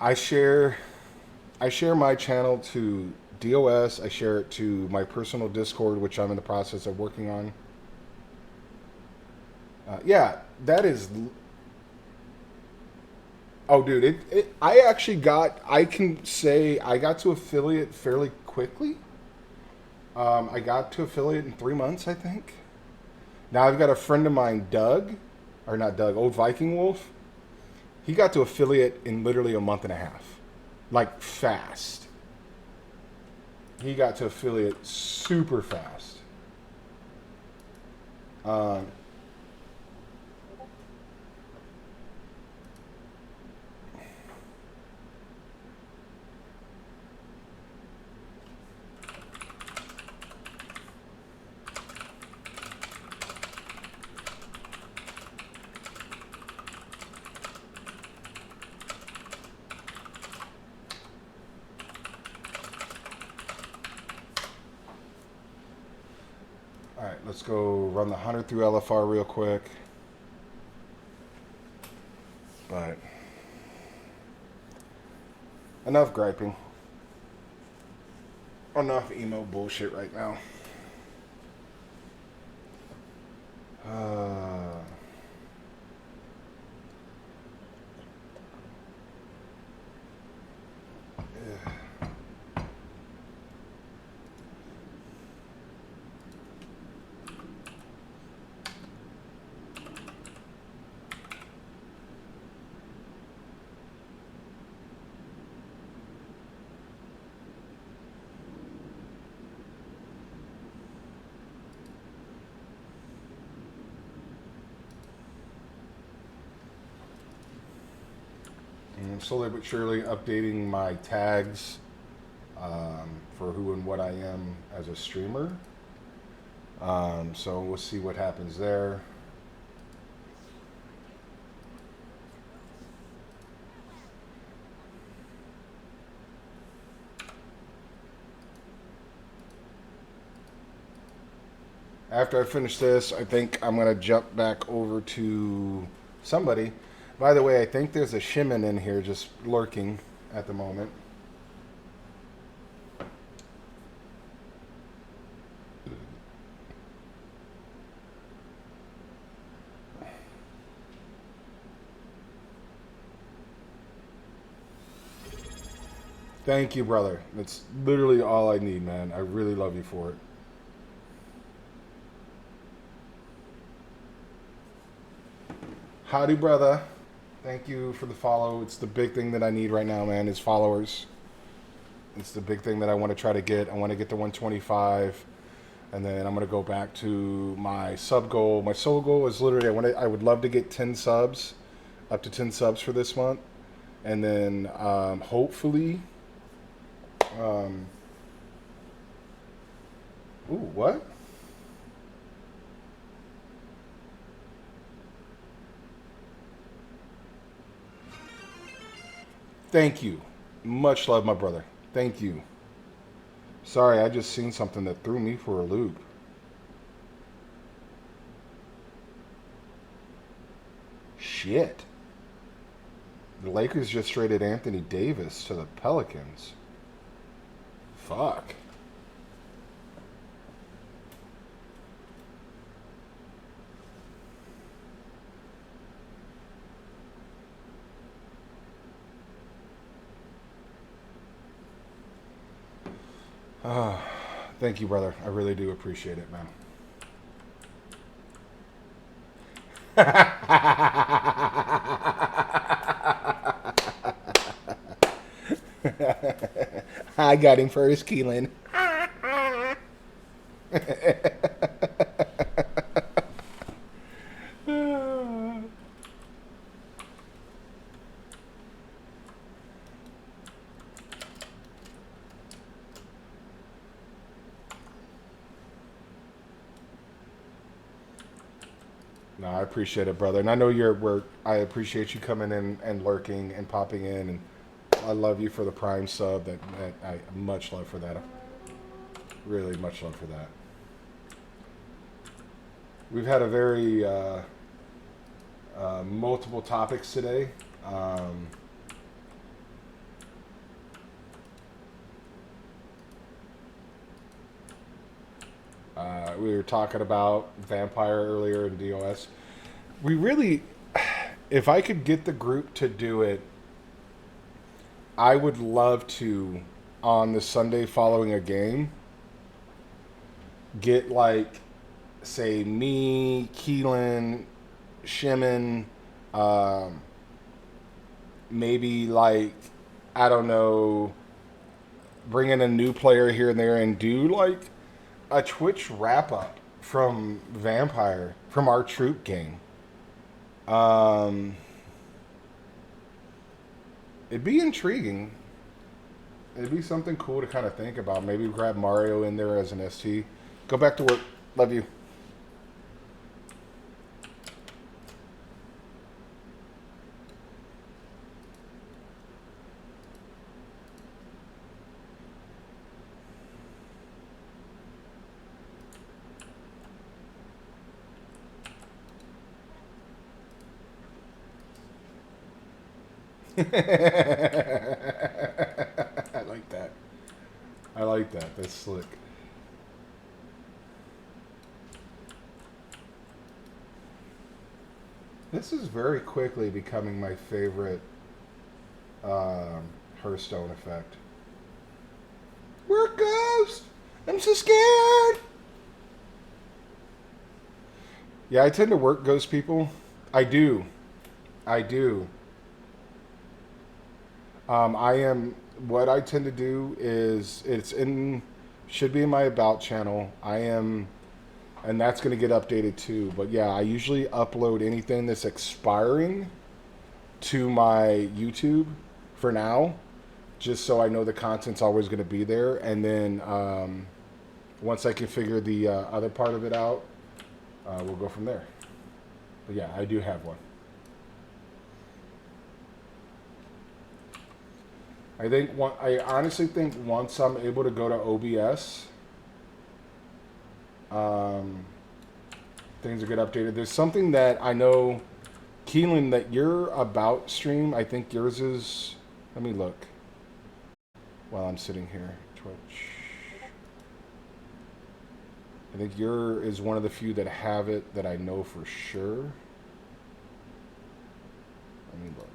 I share my channel to DOS. I share it to my personal Discord, which I'm in the process of working on. Yeah, that is. Oh, dude, I can say I got to affiliate fairly quickly. I got to affiliate in 3 months, I think. Now I've got a friend of mine, Doug, or not Doug, Old Viking Wolf. He got to affiliate in literally a month and a half. Like, fast. He got to affiliate super fast. Alright, let's go run the 100 through LFR real quick. But enough griping. Enough emo bullshit right now. And slowly but surely updating my tags for who and what I am as a streamer. So we'll see what happens there. After I finish this, I think I'm going to jump back over to somebody. By the way, I think there's a Shimon in here just lurking at the moment. Thank you, brother. That's literally all I need, man. I really love you for it. Howdy, brother. Thank you for the follow. It's the big thing that I need right now, man, is followers. It's the big thing that I want to try to get. I want to get to 125, and then I'm going to go back to my sub goal. My solo goal is literally I would love to get 10 subs, up to 10 subs for this month, and then hopefully... ooh, what? Thank you. Much love, my brother. Thank you. Sorry, I just seen something that threw me for a loop. Shit. The Lakers just traded Anthony Davis to the Pelicans. Fuck. Thank you, brother. I really do appreciate it, man. I got him first, Keelan. No, I appreciate it, brother. And I know I appreciate you coming in and lurking and popping in. And I love you for the Prime sub. That I much love for that. Really much love for that. We've had a very multiple topics today. We were talking about Vampire earlier in DOS. We really, if I could get the group to do it, I would love to, on the Sunday following a game, get like, say, me, Keelan, Shimon, maybe like, I don't know, bring in a new player here and there and do like a Twitch wrap up from Vampire, from our troop game. It'd be intriguing. It'd be something cool to kind of think about. Maybe grab Mario in there as an ST. Go back to work. Love you. I like that. I like that. That's slick. This is very quickly becoming my favorite Hearthstone effect. We're a ghost! I'm so scared! Yeah, I tend to work ghost people. I do. I do. What I tend to do is, should be in my About channel. And that's going to get updated too. But yeah, I usually upload anything that's expiring to my YouTube for now, just so I know the content's always going to be there. And then once I can figure the other part of it out, we'll go from there. But yeah, I do have one. I honestly think once I'm able to go to OBS, things will get updated. There's something that I know, Keelan, that your about stream, I think yours is, let me look while I'm sitting here. Twitch. I think your is one of the few that have it that I know for sure. Let me look.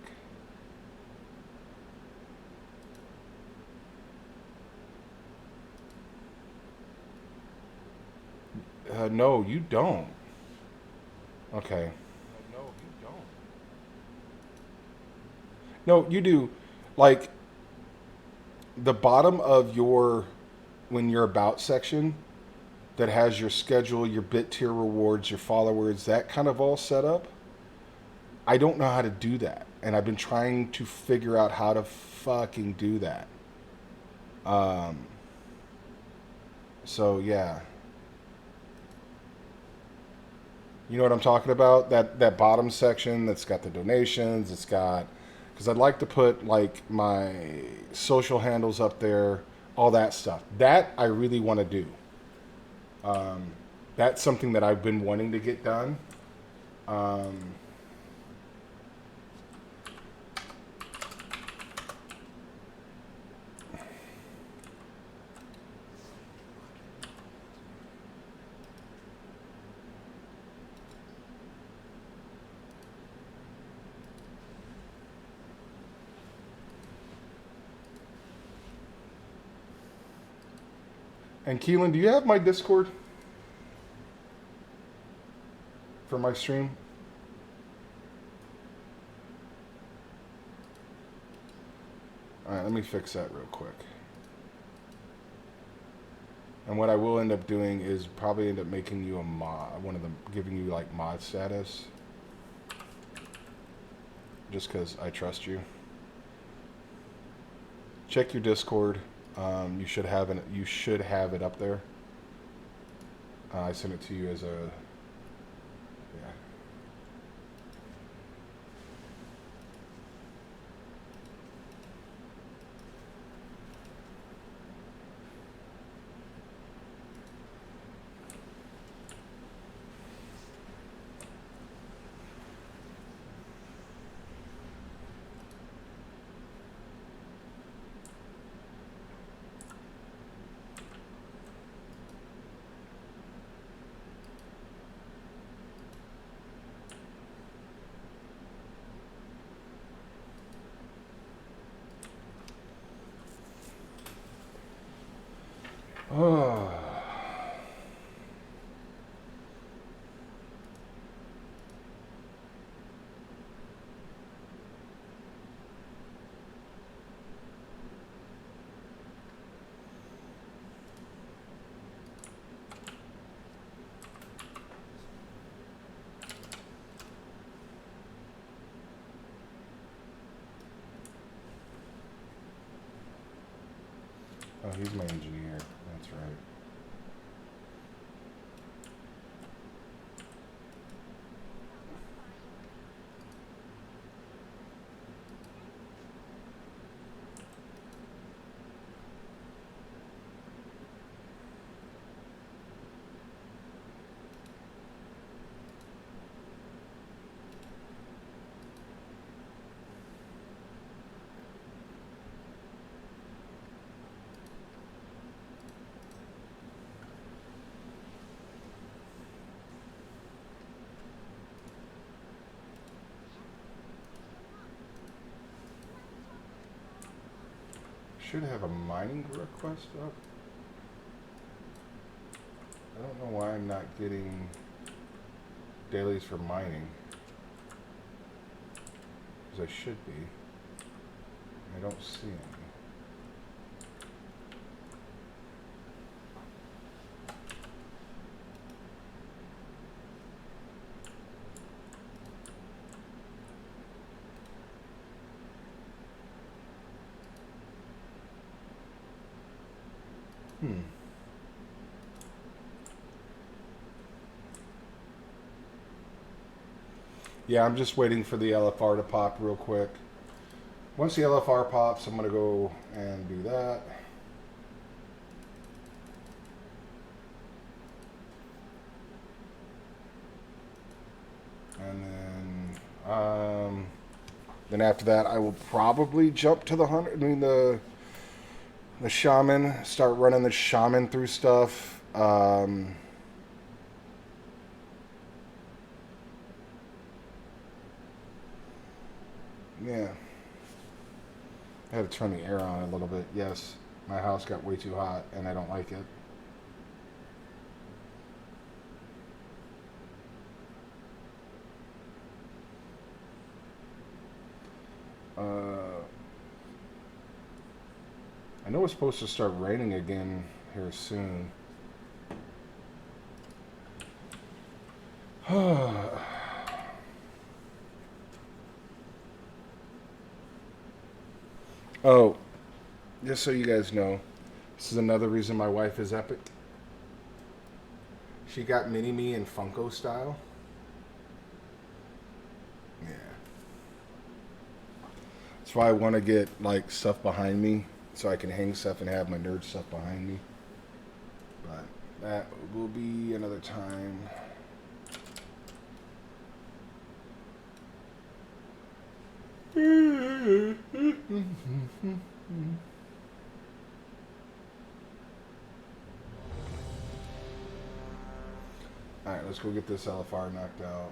No, you don't. Okay. No, you don't. No, you do. Like, the bottom of your, when your about section that has your schedule, your bit tier rewards, your followers, that kind of all set up. I don't know how to do that. And I've been trying to figure out how to fucking do that. So, yeah. You know what I'm talking about? That bottom section that's got the donations. It's got, because I'd like to put like my social handles up there, all that stuff. That I really want to do. That's something that I've been wanting to get done. And Keelan, do you have my Discord for my stream? All right, let me fix that real quick. And what I will end up doing is probably end up making you a mod, one of them, giving you like mod status, just because I trust you. Check your Discord. You should have it. You should have it up there. I sent it to you as a. Yeah. Oh. Oh, he's my engineer. That's right. Should have a mining request up. I don't know why I'm not getting dailies for mining. Because I should be. I don't see any. Hmm. Yeah, I'm just waiting for the LFR to pop real quick. Once the LFR pops, I'm going to go and do that. And then after that, I will probably jump to the hunter. I mean the shaman. Start running the shaman through stuff. Yeah, I had to turn the air on a little bit. Yes, my house got way too hot, and I don't like it. I know it's supposed to start raining again here soon. Oh, just so you guys know, this is another reason my wife is epic. She got Mini Me in Funko style. Yeah. That's why I want to get like stuff behind me so I can hang stuff and have my nerd stuff behind me. But that will be another time. Alright, let's go get this LFR knocked out.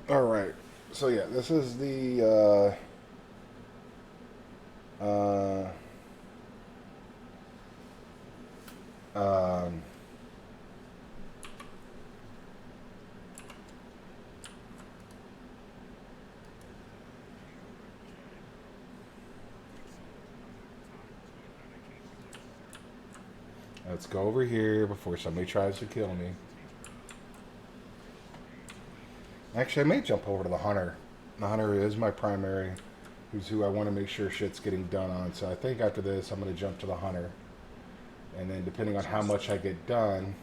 Alright, so yeah, this is the um, let's go over here before somebody tries to kill me. Actually, I may jump over to the hunter. The hunter is my primary, who's who I want to make sure shit's getting done on. So I think after this, I'm going to jump to the hunter. And then depending on how much I get done,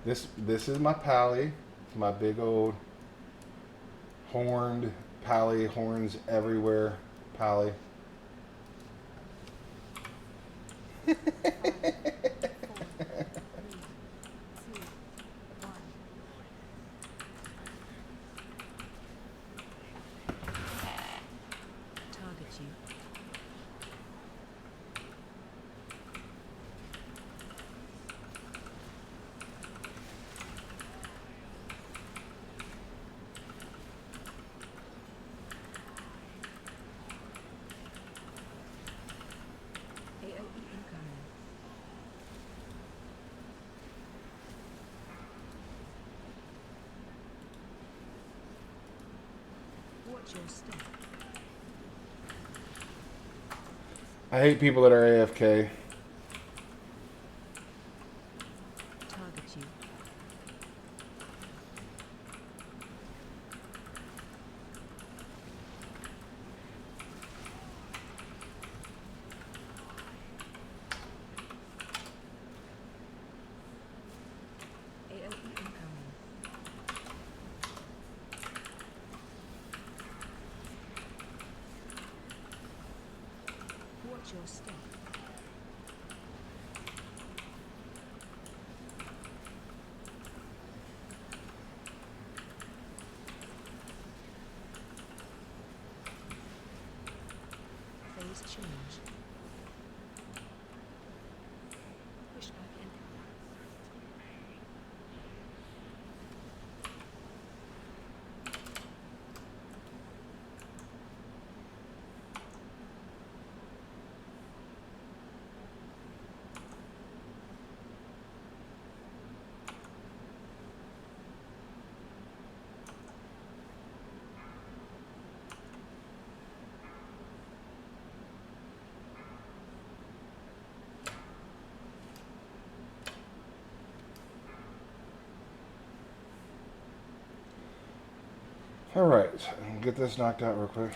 this is my pally. It's my big old horned pally, horns everywhere pally. Target you. AOE incoming. Watch your step. I hate people that are AFK. Target you. Watch your step. Phase change. Pushback in. All right, get this knocked out real quick.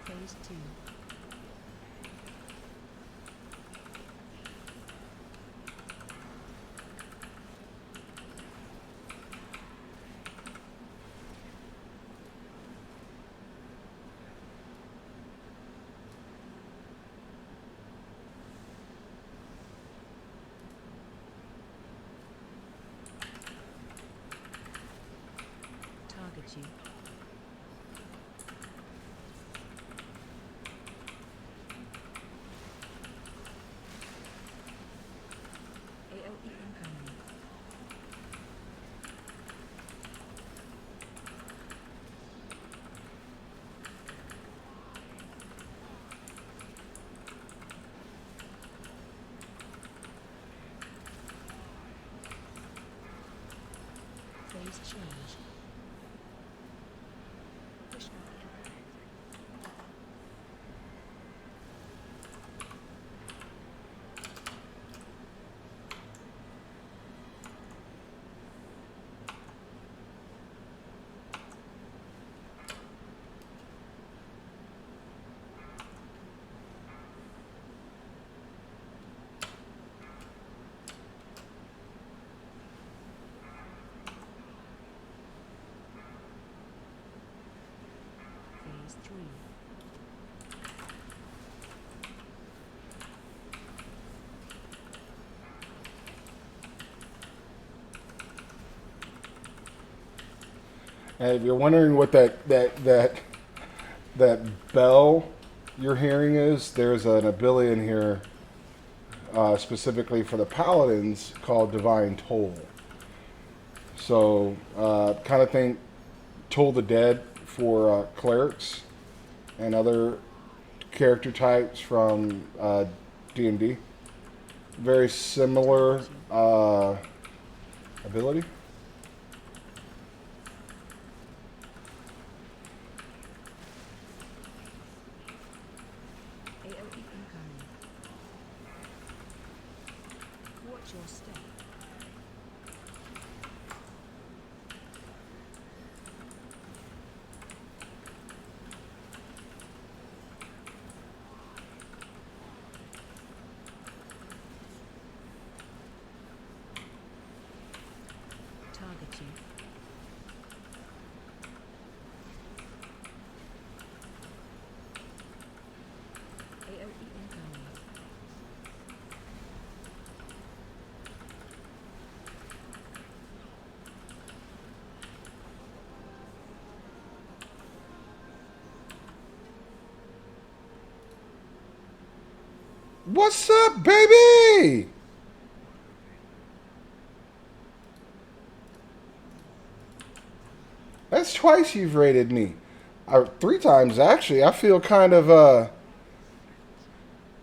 Phase 2. Target you. AOE incoming. Phase change. Pushback in. Phase 3. And if you're wondering what that bell you're hearing is, there's an ability in here specifically for the paladins called Divine Toll. So kind of think Toll the Dead for clerics and other character types from D&D. Very similar ability. AOE incoming. Watch your step. Target you. AOE incoming. What's up, baby? That's twice you've rated me. 3 times actually. I feel kind of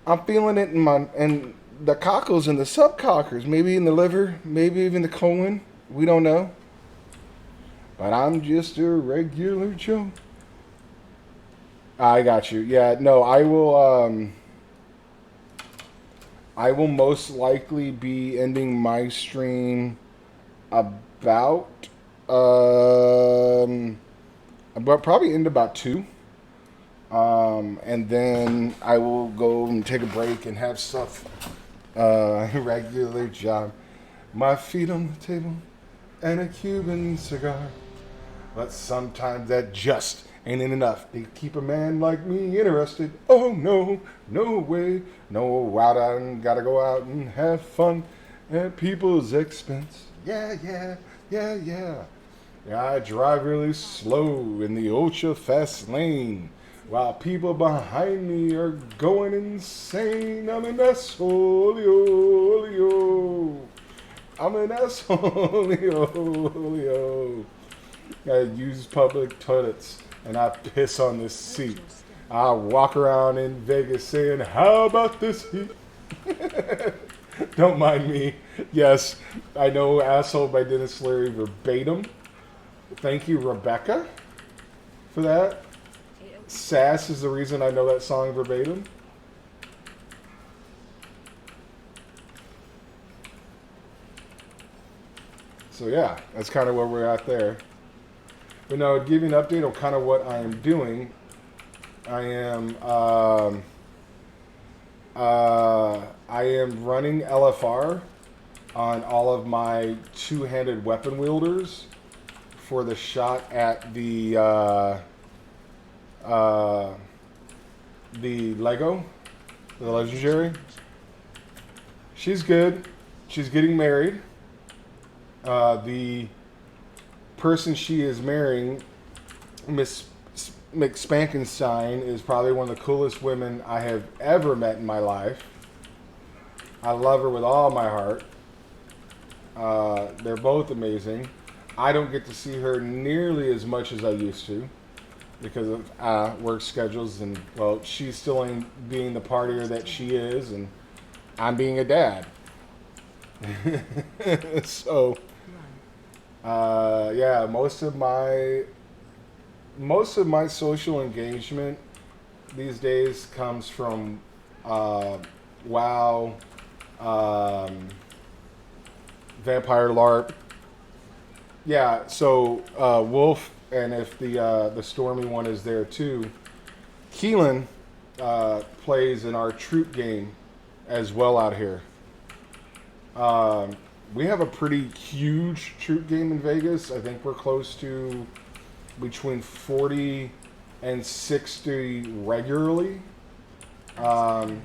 I'm feeling it in the cockles and the subcockers, maybe in the liver, maybe even the colon. We don't know. But I'm just a regular Joe. I got you. Yeah, no, I will most likely be ending my stream about probably end about 2. And then I will go and take a break and have stuff regular job. My feet on the table and a Cuban cigar. But sometimes that just Ain't it enough to keep a man like me interested? Oh no, no way, no, out I gotta go out and have fun at people's expense. Yeah, yeah, yeah, yeah. Yeah, I drive really slow in the ultra fast lane while people behind me are going insane. I'm an asshole, yo, yo. I'm an asshole, yo, yo. I use public toilets and I piss on this Watch seat. your step. I walk around in Vegas saying, "How about this heat?" Don't mind me. Yes, I know "Asshole" by Dennis Leary verbatim. Thank you, Rebecca, for that. AOE. Sass is the reason I know that song verbatim. So yeah, that's kind of where we're at there. But no, to give you an update on kind of what I am doing, I am running LFR on all of my two-handed weapon wielders for the shot at the Lego, the legendary. She's good. She's getting married. The person she is marrying, Miss McSpankenstein, is probably one of the coolest women I have ever met in my life. I love her with all my heart. They're both amazing. I don't get to see her nearly as much as I used to because of work schedules, and well, she's still being the partier that she is, and I'm being a dad. So Run. yeah, most of my social engagement these days comes from WoW, Vampire LARP. Yeah, so Wolf, and if the Stormy one is there too, Keelan plays in our troop game as well out here. We have a pretty huge troop game in Vegas. I think we're close to between 40 and 60 regularly. So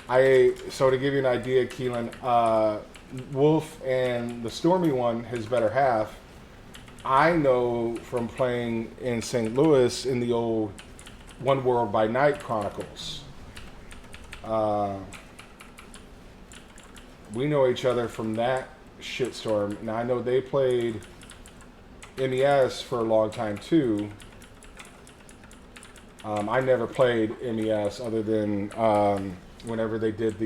to give you an idea, Keelan, Wolf and the Stormy one, his better half, I know from playing in St. Louis in the old One World by Night Chronicles. We know each other from that shitstorm. Now I know they played MES for a long time too. I never played MES other than whenever they did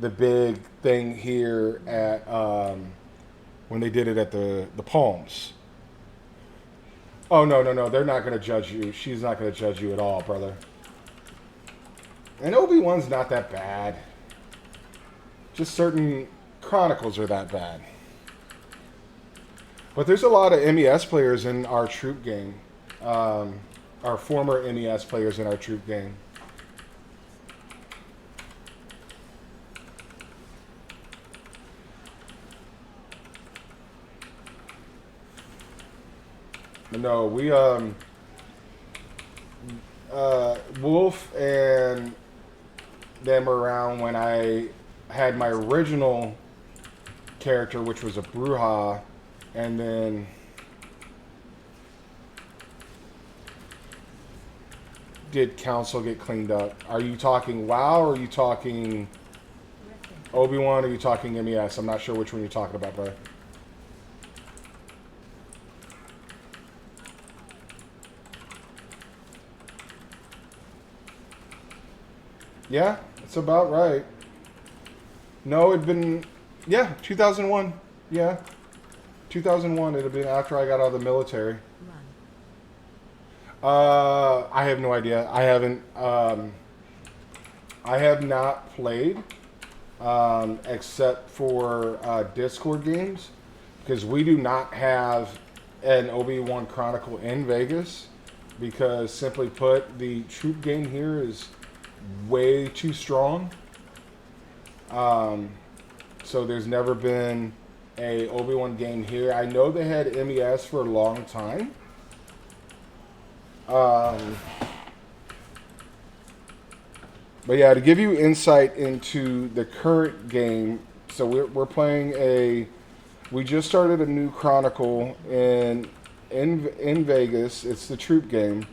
the big thing here at when they did it at the Palms. Oh no, they're not gonna judge you. She's not gonna judge you at all, brother. And Obi-Wan's not that bad. Just certain chronicles are that bad. But there's a lot of MES players in our troop game. Our former MES players in our troop game. No, we Wolf and them were around when I had my original character, which was a Bruja, and then did Council get cleaned up? Are you talking WoW or are you talking Obi-Wan or are you talking MES? I'm not sure which one you're talking about, brother. Yeah, it's about right. No, it'd been, yeah, 2001. Yeah, 2001. It'd have been after I got out of the military. Run. I have no idea. I haven't. I have not played except for Discord games because we do not have an Obi-Wan Chronicle in Vegas because simply put, the troop game here is way too strong. So there's never been a Obi-Wan game here. I know they had MES for a long time. But yeah, to give you insight into the current game, so we're playing we just started a new Chronicle in Vegas. It's the troop game.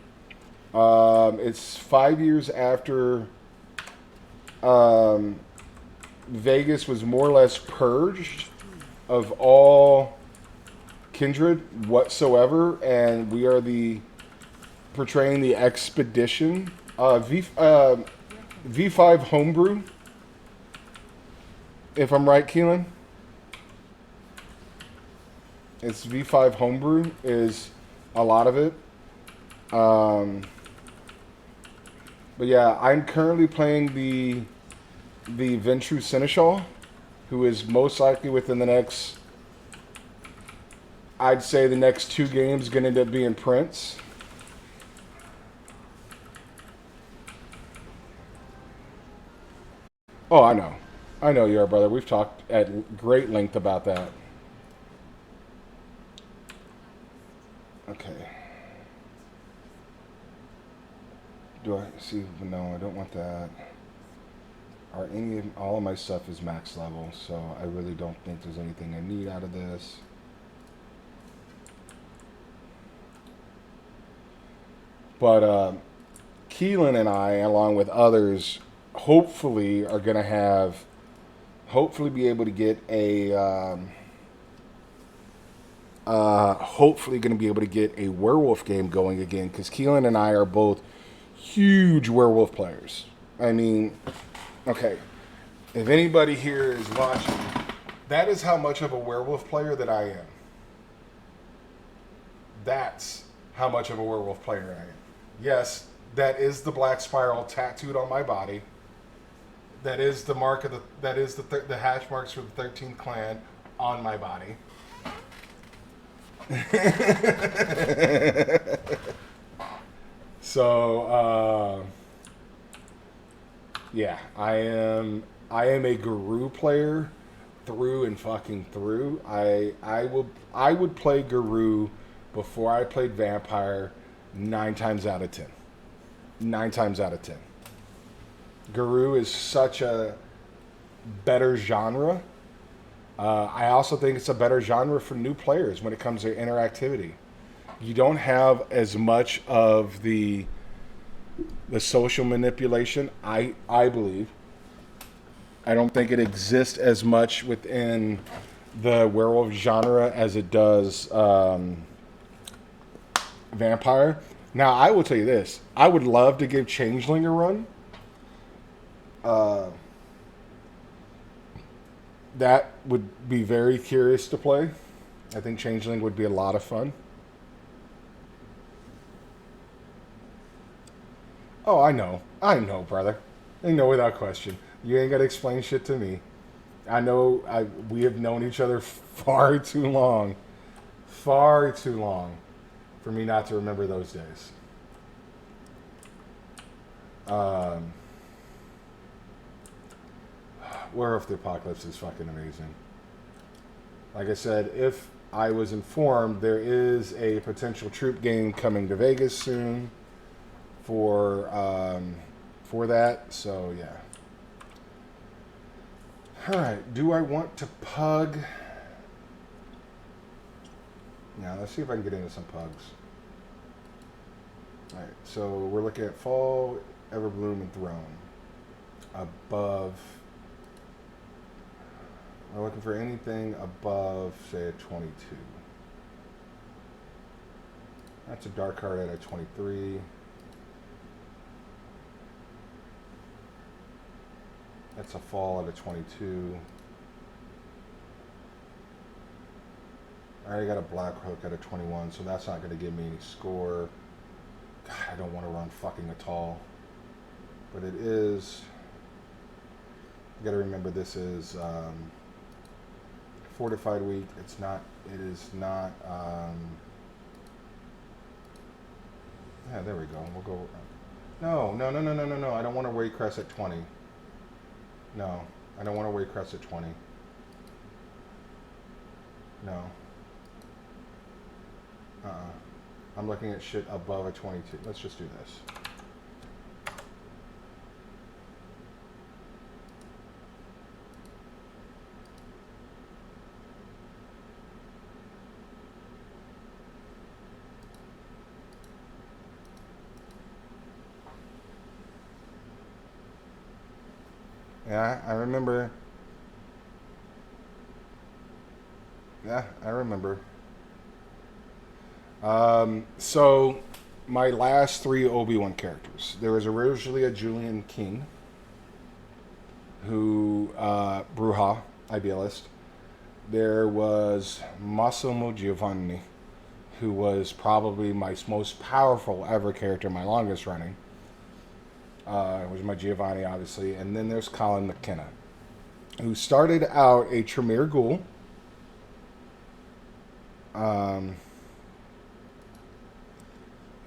It's 5 years after Vegas was more or less purged of all kindred whatsoever, and we are portraying the expedition. V5 homebrew, if I'm right, Keelan. It's V5 homebrew is a lot of it. But yeah, I'm currently playing the Ventrue Seneschal, who is most likely within the next, I'd say the next 2 games going to end up being Prince. Oh, I know. I know you are, brother. We've talked at great length about that. Okay. Do I see? No, I don't want that. All of my stuff is max level, so I really don't think there's anything I need out of this. But Keelan and I, along with others, hopefully are going to be able to get a werewolf game going again, because Keelan and I are both huge werewolf players. I mean, okay, if anybody here is watching, that is how much of a werewolf player that I am. That's how much of a werewolf player I am. Yes, that is the black spiral tattooed on my body. That is the mark of the hash marks for the 13th clan on my body. So, yeah, I am a Guru player through and fucking through. I would play Guru before I played Vampire 9 times out of 10. 9 times out of 10. Guru is such a better genre. I also think it's a better genre for new players when it comes to interactivity. You don't have as much of the social manipulation, I believe. I don't think it exists as much within the werewolf genre as it does Vampire. Now, I will tell you this. I would love to give Changeling a run. That would be very curious to play. I think Changeling would be a lot of fun. Oh, I know, brother. I know without question. You ain't got to explain shit to me. I know we have known each other far too long for me not to remember those days. War of the Apocalypse is fucking amazing. Like I said, if I was informed, there is a potential troop game coming to Vegas soon for that. So yeah. All right. Do I want to pug? Now let's see if I can get into some pugs. All right. So we're looking at Fall, Everbloom, and Throne. Above. We're looking for anything above, say, a 22. That's a dark card at a 23. That's a fall at a 22. I already got a black hook at a 21, so that's not going to give me any score. God, I don't want to run fucking at all. But it is... You got to remember this is... Fortified week. It is not. Yeah, there we go. We'll go. No. I don't want to weight crest at 20. No, I don't want to weight crest at 20. No. I'm looking at shit above a 22. Let's just do this. Yeah, I remember. Yeah, I remember. So, my last three Obi-Wan characters. There was originally a Julian King, who, Bruja, idealist. There was Massimo Giovanni, who was probably my most powerful ever character, my longest running. It was my Giovanni, obviously. And then there's Colin McKenna, who started out a Tremere Ghoul.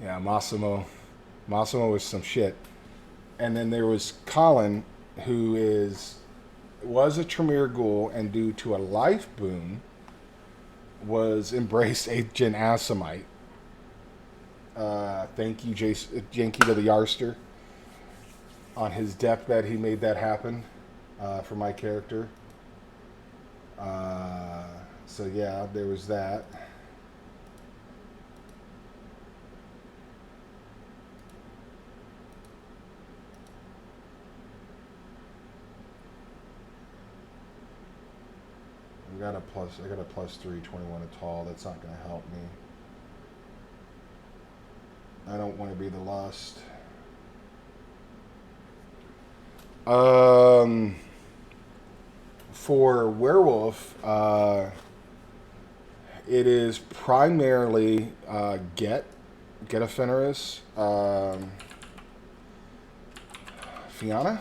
Yeah, Massimo was some shit. And then there was Colin, who was a Tremere Ghoul, and due to a life boon, was embraced Agent Asimite. Thank you, Janky to the Yarster. On his deathbed, he made that happen for my character. So yeah, there was that. I got a plus 3, 21 at tall. That's not going to help me. I don't want to be the lust. For werewolf, it is primarily Get a Fenris, Fianna.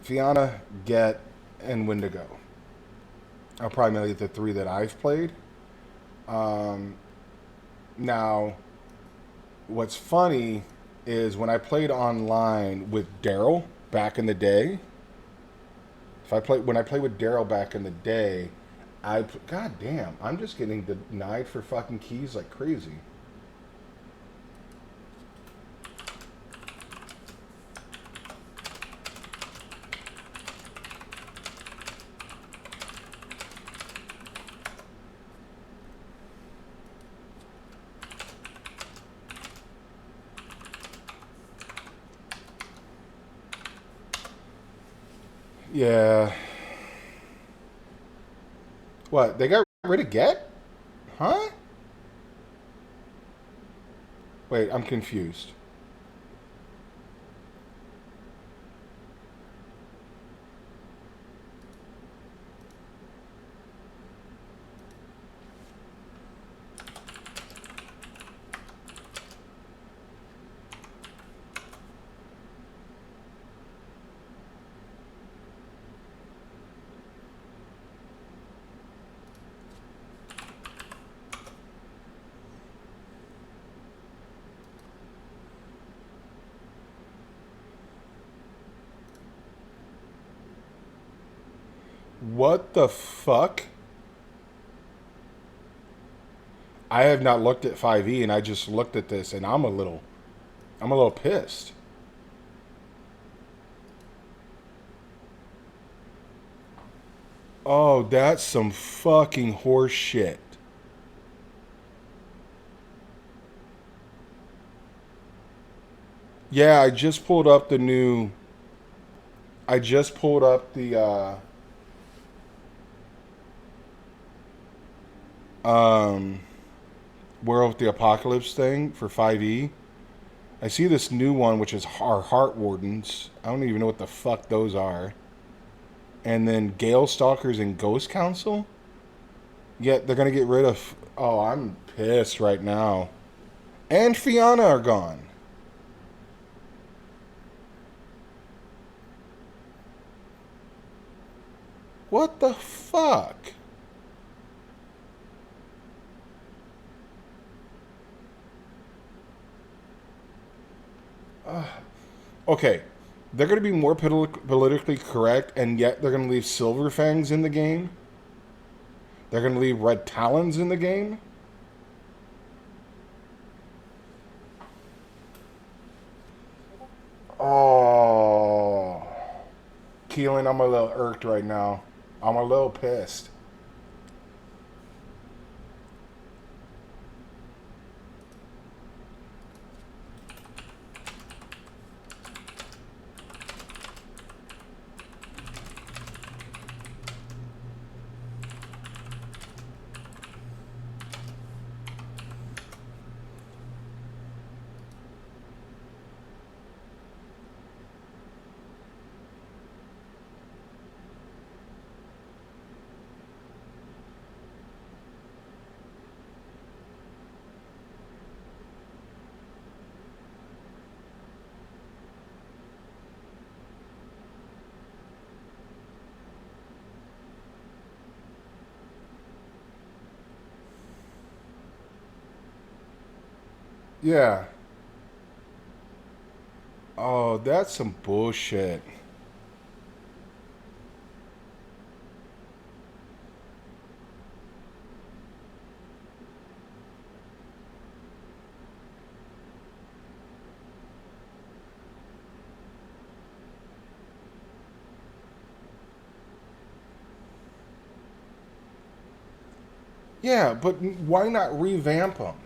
Fianna, Get, and Wendigo are primarily the three that I've played. Now, what's funny is when I played online with Daryl back in the day. When I played with Daryl back in the day, God damn, I'm just getting denied for fucking keys like crazy. Yeah. What? They got rid of Get? Huh? Wait, I'm confused. What the fuck? I have not looked at 5e, and I just looked at this, and I'm a little pissed. Oh, that's some fucking horse shit. Yeah, I just pulled up the new. I just pulled up the World of the Apocalypse thing for 5e. I see this new one, which is our Heart Wardens. I don't even know what the fuck those are. And then Gale Stalkers and Ghost Council. Yet they're gonna get rid of. Oh, I'm pissed right now. And Fianna are gone. What the fuck? Okay, they're going to be more politically correct, and yet they're going to leave Silverfangs in the game. They're going to leave Red Talons in the game. Oh, Keelan, I'm a little irked right now. I'm a little pissed. Yeah. Oh, that's some bullshit. Yeah, but why not revamp them?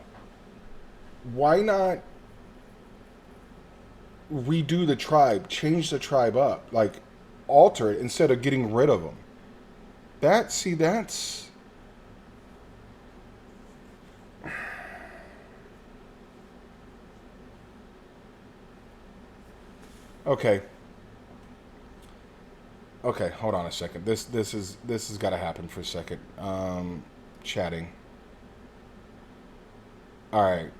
Why not redo the tribe, change the tribe up, like alter it instead of getting rid of them? That's okay. Okay, hold on a second. This has got to happen for a second. Chatting. All right.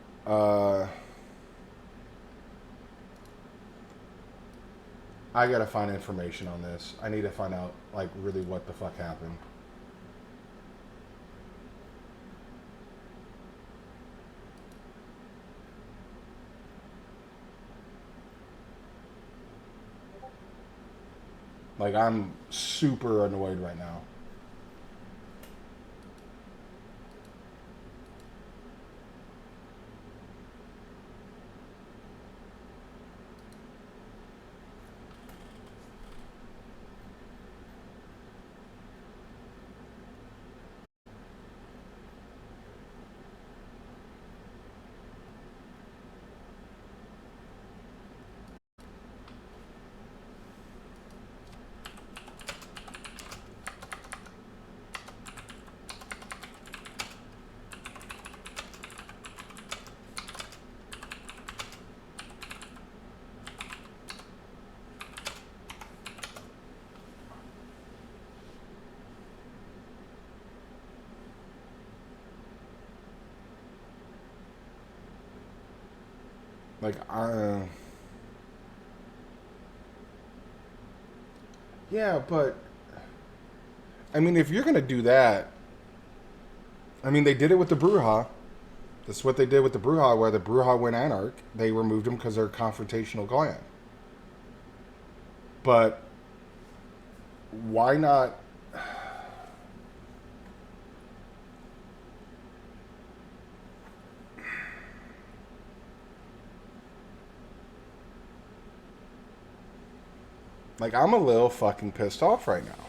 I gotta find information on this. I need to find out like really what the fuck happened. Like I'm super annoyed right now. Like yeah, but I mean if you're gonna do that, I mean they did it with the Bruja. That's what they did with the Bruja, where the Bruja went anarch. They removed them because they're a confrontational clan. But why not? Like, I'm a little fucking pissed off right now.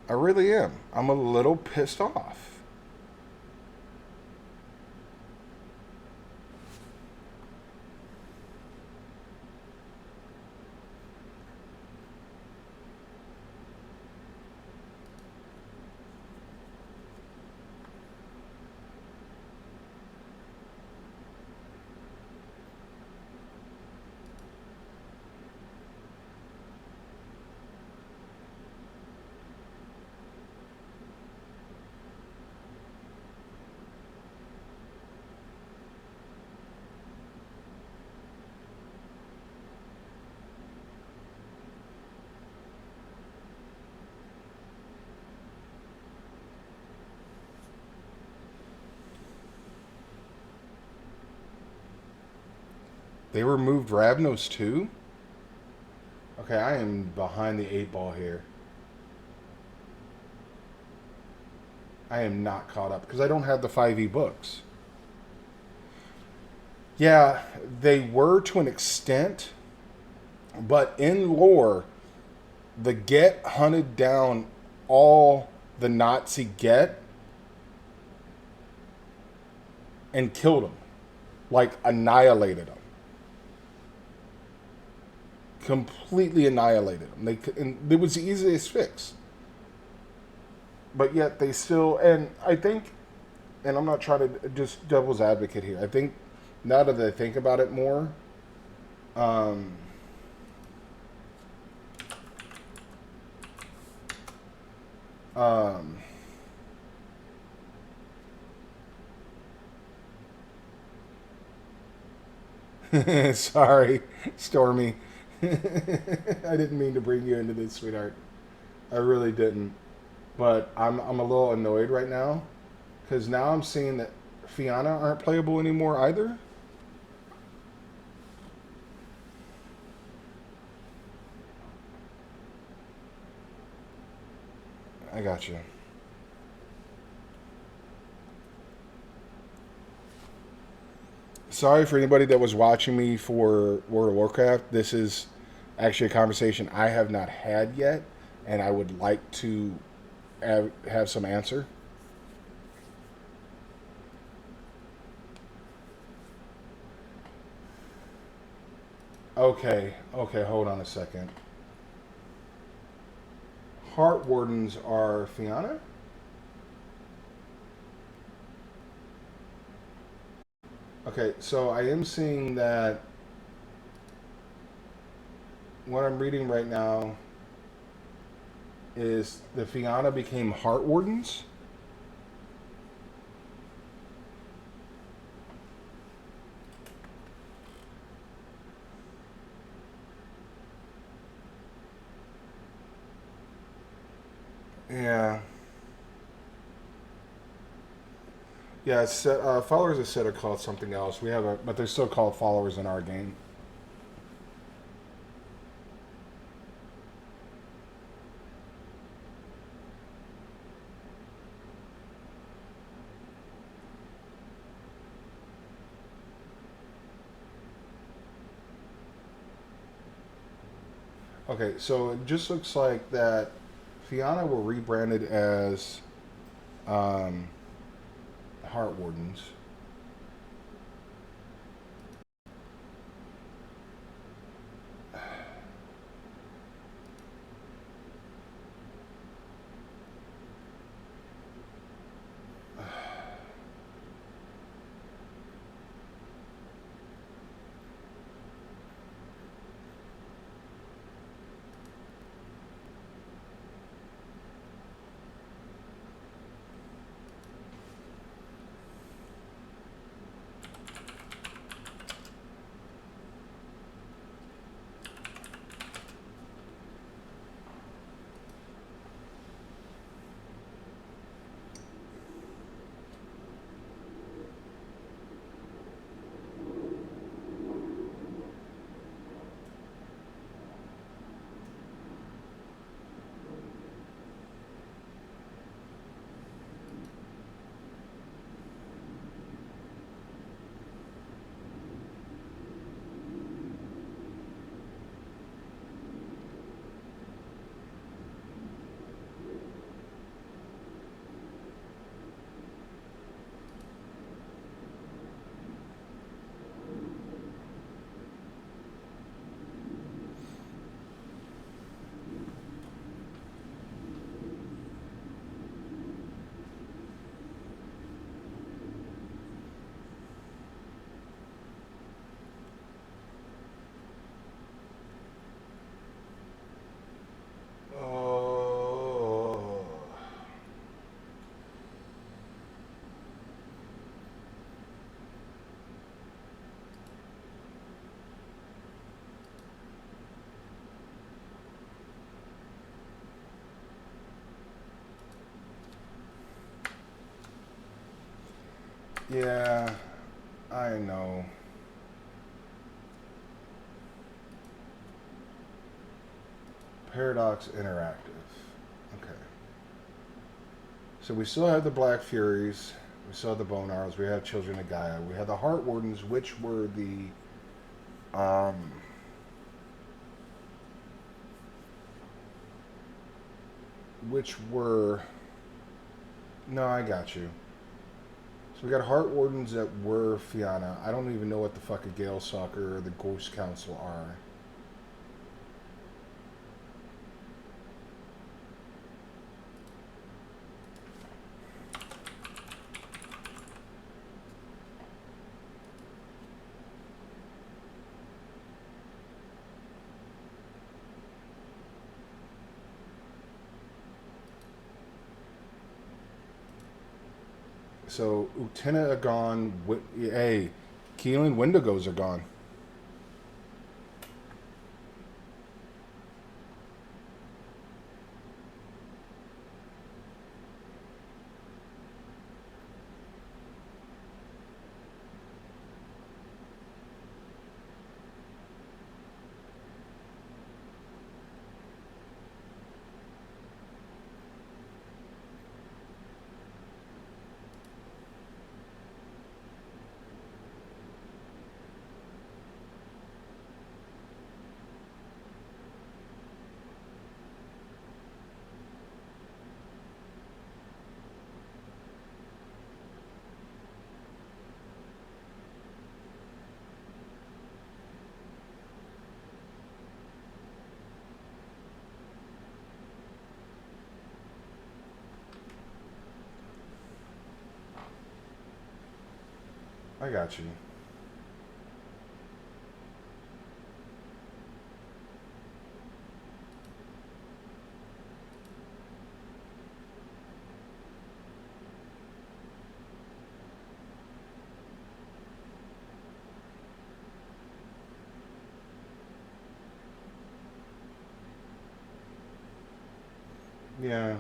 I really am. I'm a little pissed off. They removed Ravnos too? Okay, I am behind the 8 ball here. I am not caught up because I don't have the 5e books. Yeah, they were to an extent, but in lore, the Get hunted down all the Nazi Get and killed them. Like, annihilated them. Completely annihilated them. And it was the easiest fix. But yet they still, and I think, and I'm not trying to just devil's advocate here. I think now that I think about it more, um, um, sorry, Stormy. I didn't mean to bring you into this, sweetheart. I really didn't. But I'm a little annoyed right now because now I'm seeing that Fianna aren't playable anymore either. I got you. Sorry for anybody that was watching me for World of Warcraft. This is actually a conversation I have not had yet, and I would like to have some answer. Okay, hold on a second. Heart Wardens are Fianna? Okay, so I am seeing that what I'm reading right now is the Fianna became Heart Wardens. Yeah. Yeah, followers of Set are called something else. But they're still called followers in our game. Okay, so it just looks like that Fianna were rebranded as um, Heart Wardens. Oh. Yeah, I know. Paradox Interactive. Okay. So we still have the Black Furies. We still have the Bone Arrows. We have Children of Gaia. We have the Heart Wardens, which were the... which were... No, I got you. So we got Heart Wardens that were Fianna. I don't even know what the fuck a Gale Stalker or the Ghost Council are. So Utena are gone. Hey, Keelan Wendigos are gone. I got you. Yeah.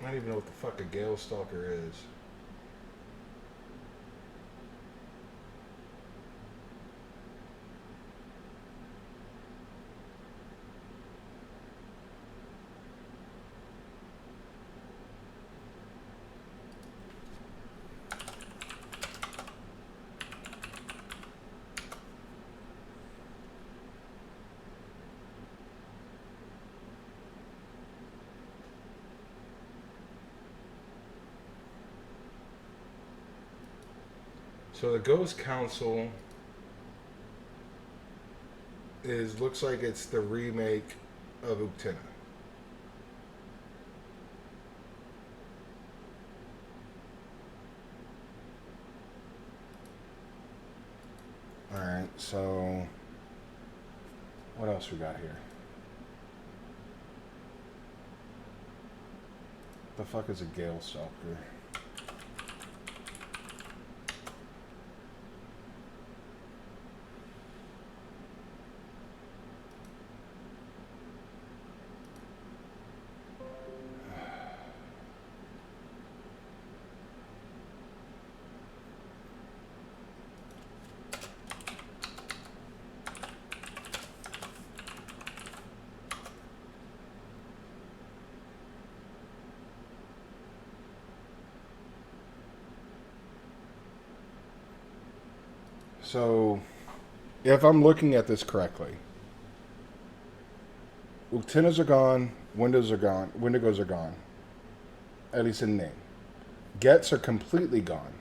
I don't even know what the fuck a Gale Stalker is. So the Ghost Council looks like it's the remake of Uktena. Alright, so what else we got here? The fuck is a Gale Stalker? So, if I'm looking at this correctly, Uktenas are gone, Windows are gone, Wendigos are gone, at least in name. Gets are completely gone.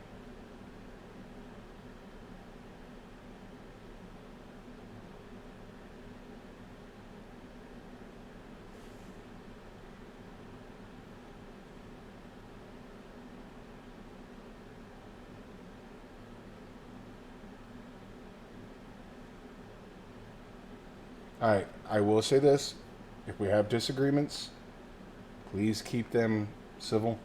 Alright, I will say this. If we have disagreements, please keep them civil.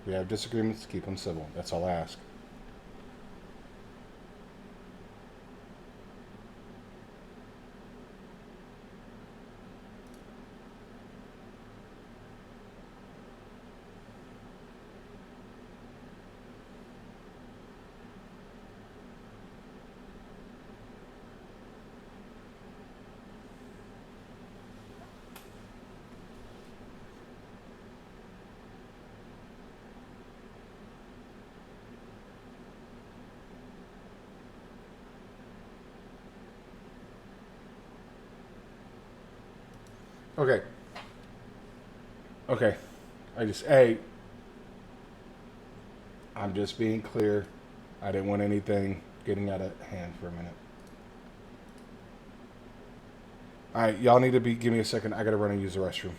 We have disagreements, keep them civil. That's all I ask. Okay. Okay. Hey, I'm just being clear. I didn't want anything getting out of hand for a minute. All right, y'all need to give me a second. I gotta run and use the restroom.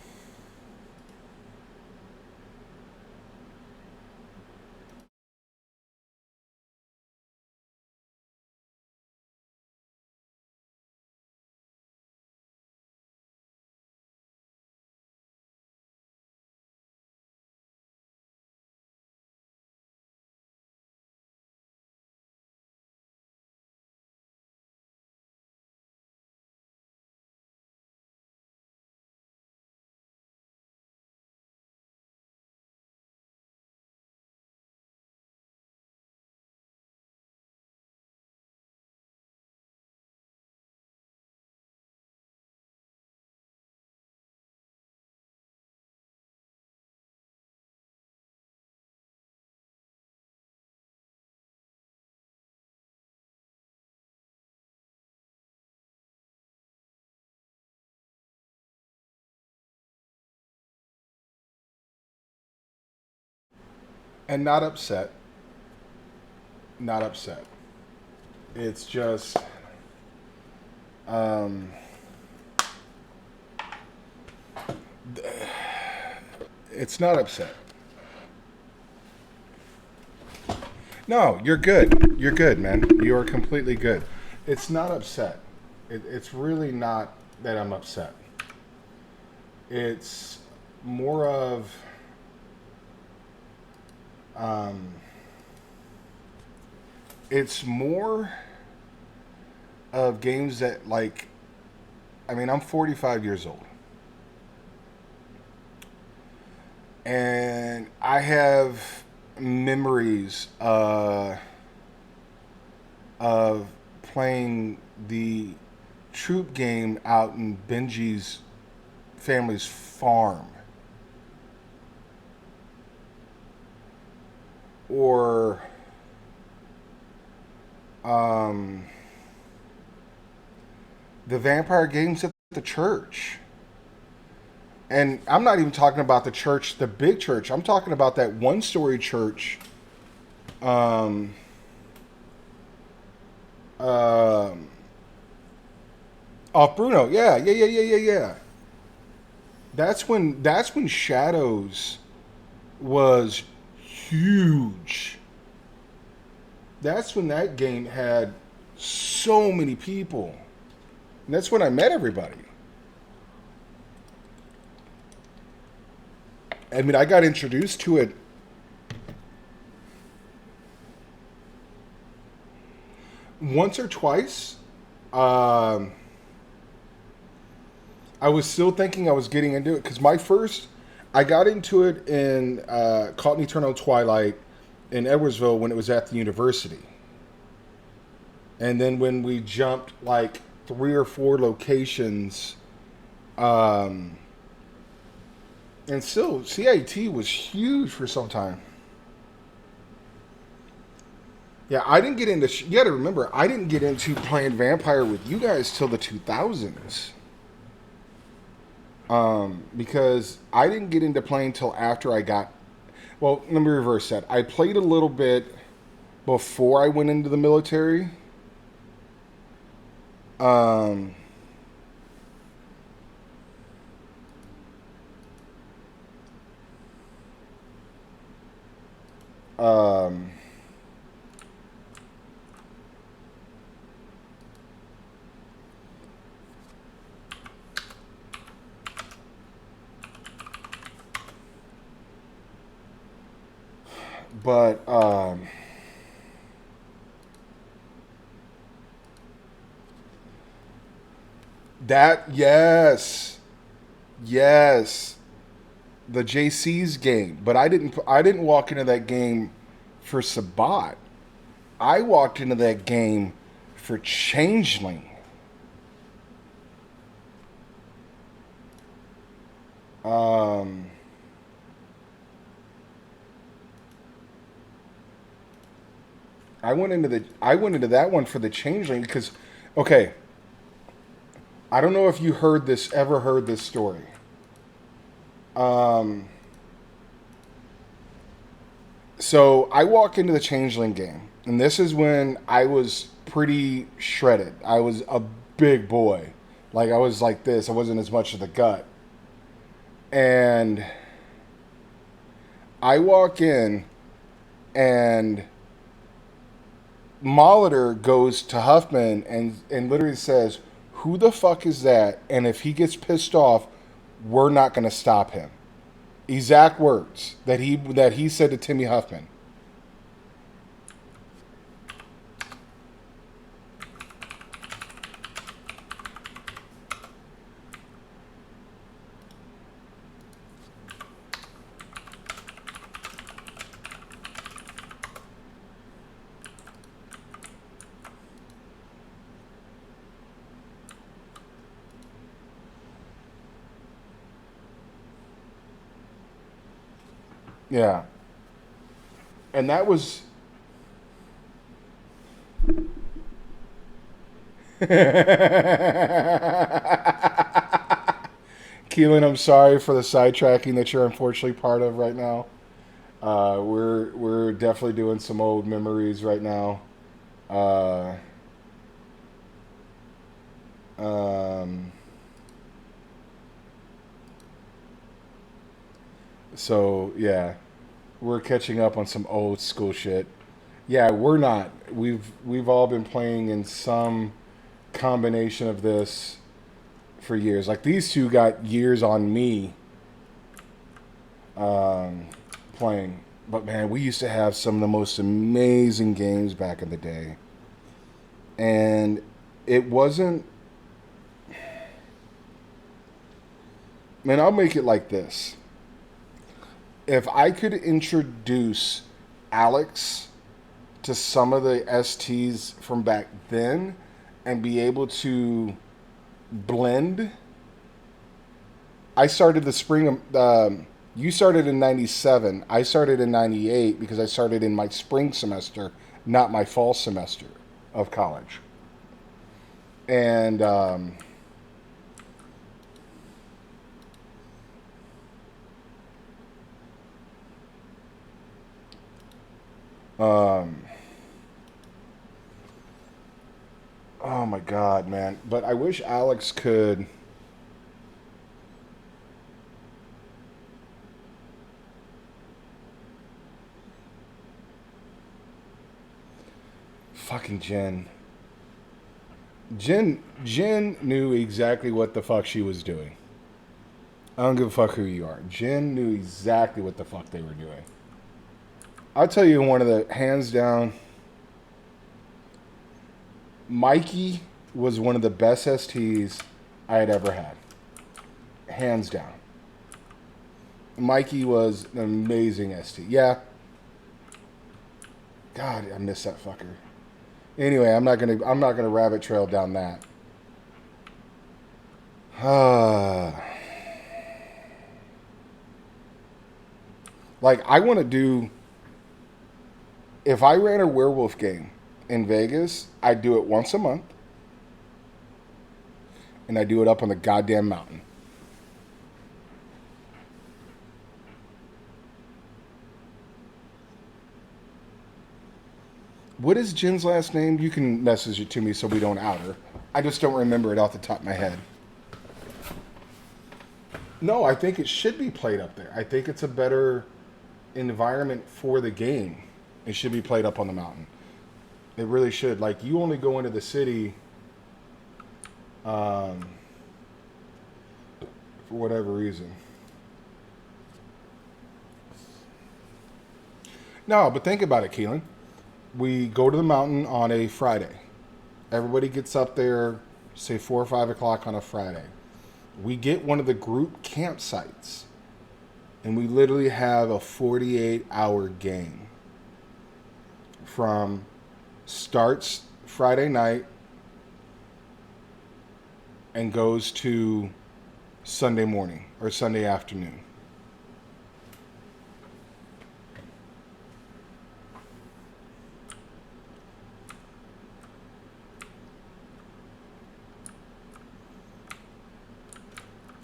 And not upset. Not upset. It's just, um, it's not upset. No, you're good. You're good, man. You are completely good. It's not upset. It's really not that I'm upset. It's more of, um, it's more of games that, like, I mean, I'm 45 years old. And I have memories of playing the troop game out in Benji's family's farm. Or the vampire games at the church. And I'm not even talking about the church, the big church. I'm talking about that one-story church um, um, off Bruno. Yeah. That's when Shadows was huge. That's when that game had so many people. And that's when I met everybody. I mean, I got introduced to it once or twice. Um, I was still thinking I was getting into it because I got into it in Caught in Eternal Twilight in Edwardsville when it was at the university. And then when we jumped like 3 or 4 locations, um, and still, CIT was huge for some time. Yeah, I didn't get into. You got to remember, I didn't get into playing Vampire with you guys till the 2000s. Because I didn't get into playing till after I got. Well, let me reverse that. I played a little bit before I went into the military. Um, um, But that yes, the JC's game. But I didn't walk into that game for Sabat. I walked into that game for Changeling. Um, I went into that one for the Changeling because, okay, I don't know if you ever heard this story. Um, so I walk into the Changeling game, and this is when I was pretty shredded. I was a big boy, like I was like this. I wasn't as much of the gut, and I walk in, and Molitor goes to Huffman and literally says, "Who the fuck is that?" And if he gets pissed off, we're not going to stop him. Exact words that he said to Timmy Huffman. Yeah, and that was. Keelan, I'm sorry for the sidetracking that you're unfortunately part of right now. We're definitely doing some old memories right now. Uh, um, so yeah, we're catching up on some old school shit. Yeah, we're not. We've all been playing in some combination of this for years. Like these two got years on me um, playing. But man, we used to have some of the most amazing games back in the day. And it wasn't. Man, I'll make it like this. If I could introduce Alex to some of the STs from back then and be able to blend. I started the spring. You started in '97. I started in '98 because I started in my spring semester, not my fall semester of college. And um, oh my god, man! But I wish Alex could. Fucking Jen. Jen knew exactly what the fuck she was doing. I don't give a fuck who you are. Jen knew exactly what the fuck they were doing. I'll tell you one of the hands down. Mikey was one of the best STs I had ever had. Hands down. Mikey was an amazing ST. Yeah. God, I miss that fucker. Anyway, I'm not gonna rabbit trail down that. Like I want to do. If I ran a werewolf game in Vegas, I'd do it once a month, and I do it up on the goddamn mountain. What is Jen's last name? You can message it to me so we don't out her. I just don't remember it off the top of my head. No, I think it should be played up there. I think it's a better environment for the game. It should be played up on the mountain. It really should. Like you only go into the city um, for whatever reason. No, but think about it, Keelan. We go to the mountain on a Friday. Everybody gets up there, say 4 or 5 o'clock on a Friday. We get one of the group campsites, and we literally have a 48-hour game. From starts Friday night and goes to Sunday morning or Sunday afternoon.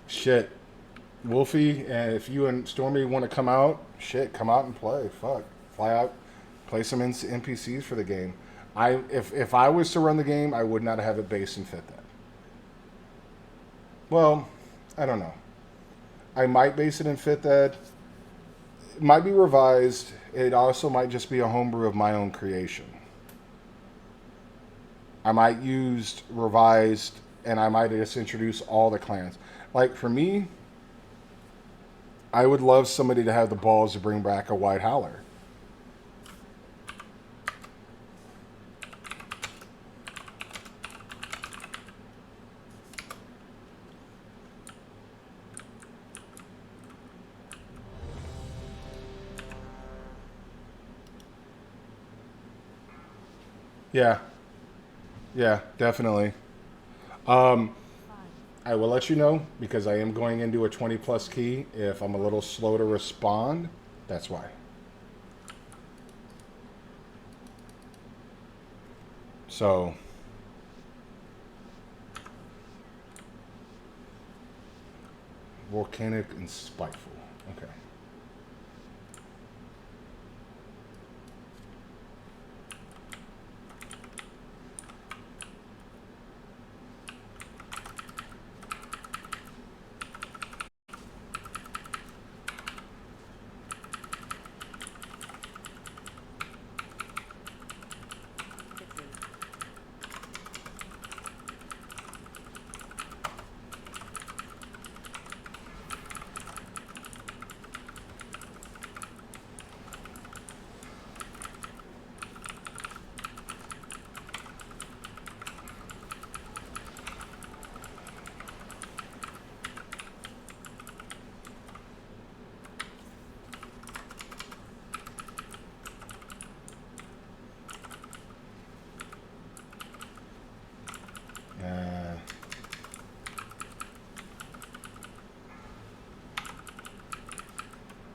Shit. Wolfie, and if you and Stormy want to come out, shit, come out and play. Fuck. Fly out, play some NPCs for the game. If I was to run the game, I would not have it based in Fifth Ed. Well, I don't know. I might base it in Fifth Ed. It might be revised. It also might just be a homebrew of my own creation. I might use revised, and I might just introduce all the clans. Like, for me, I would love somebody to have the balls to bring back a White Howler. Yeah. Yeah, definitely. I will let you know because I am going into a 20 plus key. If I'm a little slow to respond, that's why. So, volcanic and spiteful. Okay.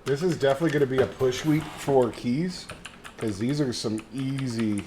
This is definitely going to be a push week for keys because these are some easy.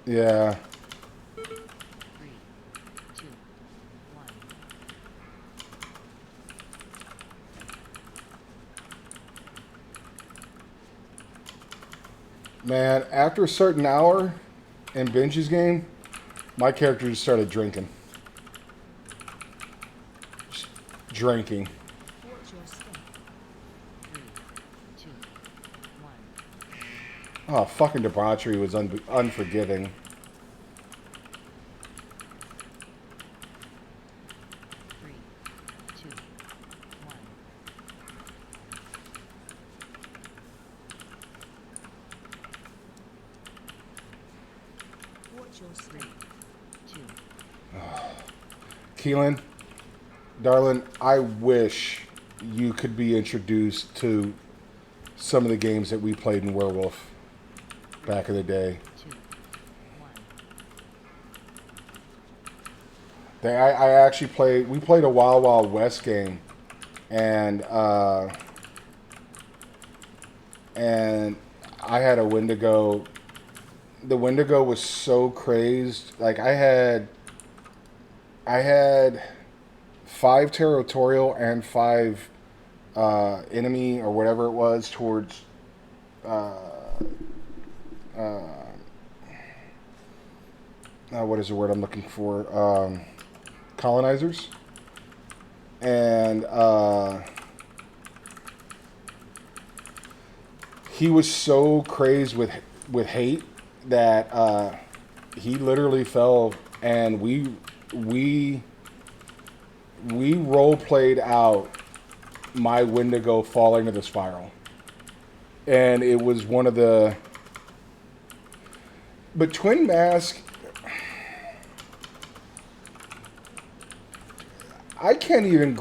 Yeah. 3, 2, 1. Man, after a certain hour in Benji's game, my character just started drinking. Just drinking. Watch your step. 3, 2, 1. Oh, fucking debauchery was unforgiving. 3, 2, 1. Watch your step. 2. Keelan, darling, I wish you could be introduced to some of the games that we played in Werewolf back in the day. 2, 1. I actually played. We played a Wild Wild West game, and I had a Wendigo. The Wendigo was so crazed. Like I had 5 territorial and 5 enemy or whatever it was towards what is the word I'm looking for? Colonizers. And he was so crazed with hate that he literally fell, and we role played out my Wendigo falling into the spiral, and it was one of the. But Twin Mask, I can't even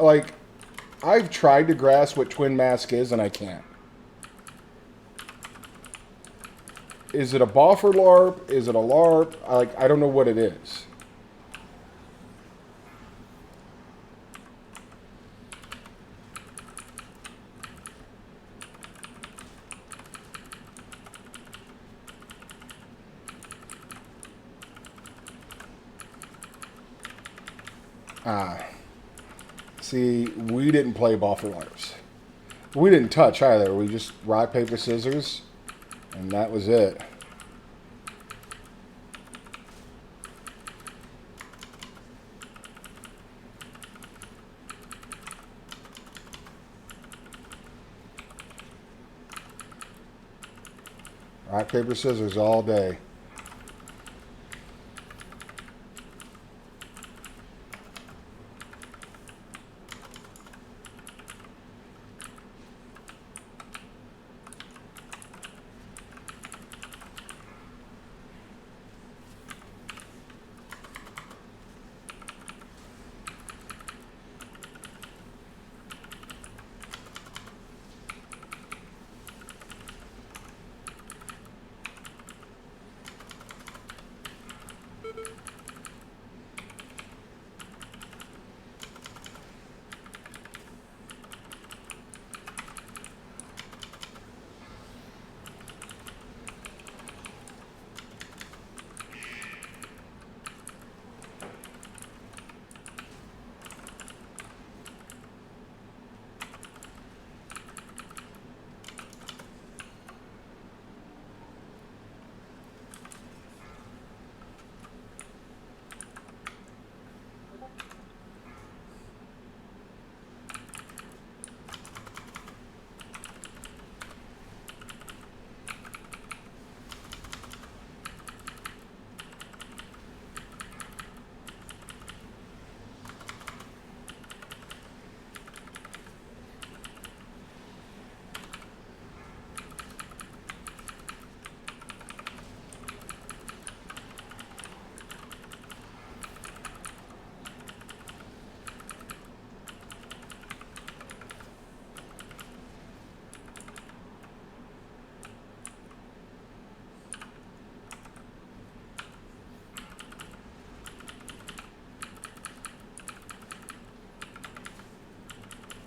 like. I've tried to grasp what Twin Mask is, and I can't. Is it a boffer LARP? Is it a LARP? I don't know what it is. See, we didn't play boffer LARPs. We didn't touch either. We just rock, paper, scissors, and that was it. Rock, paper, scissors all day.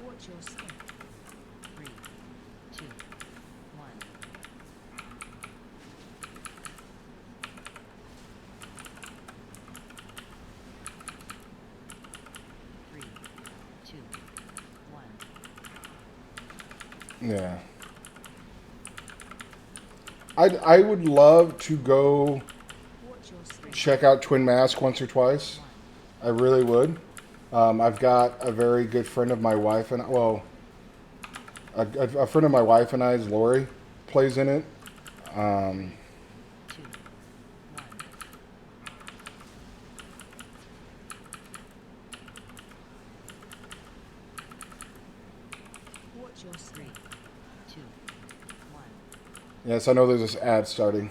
Watch your step. 3, 2, 1. 3, 2, 1. Yeah. I would love to go Watch your step. check out Twin Mask once or twice. I really would. I've got a very good friend of my wife and a friend of my wife and I's, Lori, plays in it. 2, 1. Watch your step. 2, 1. Yes, I know there's this ad starting.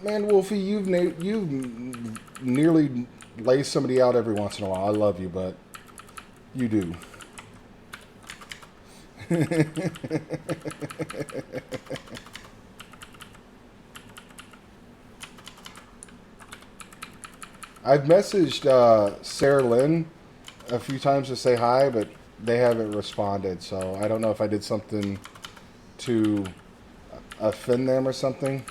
Man, Wolfie, you've nearly lay somebody out every once in a while. I love you, but you do. I've messaged Sarah Lynn a few times to say hi, but they haven't responded. So I don't know if I did something to offend them or something.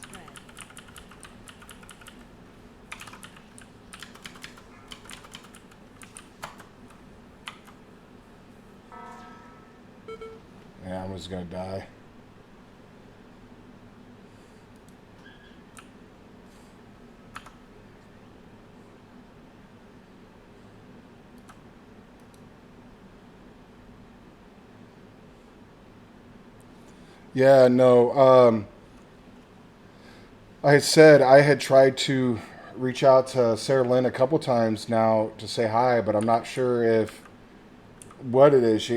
Spread. Yeah, I'm just gonna die. Yeah, no. I had said I had tried to reach out to Sarah Lynn a couple times now to say hi, but I'm not sure if what it is.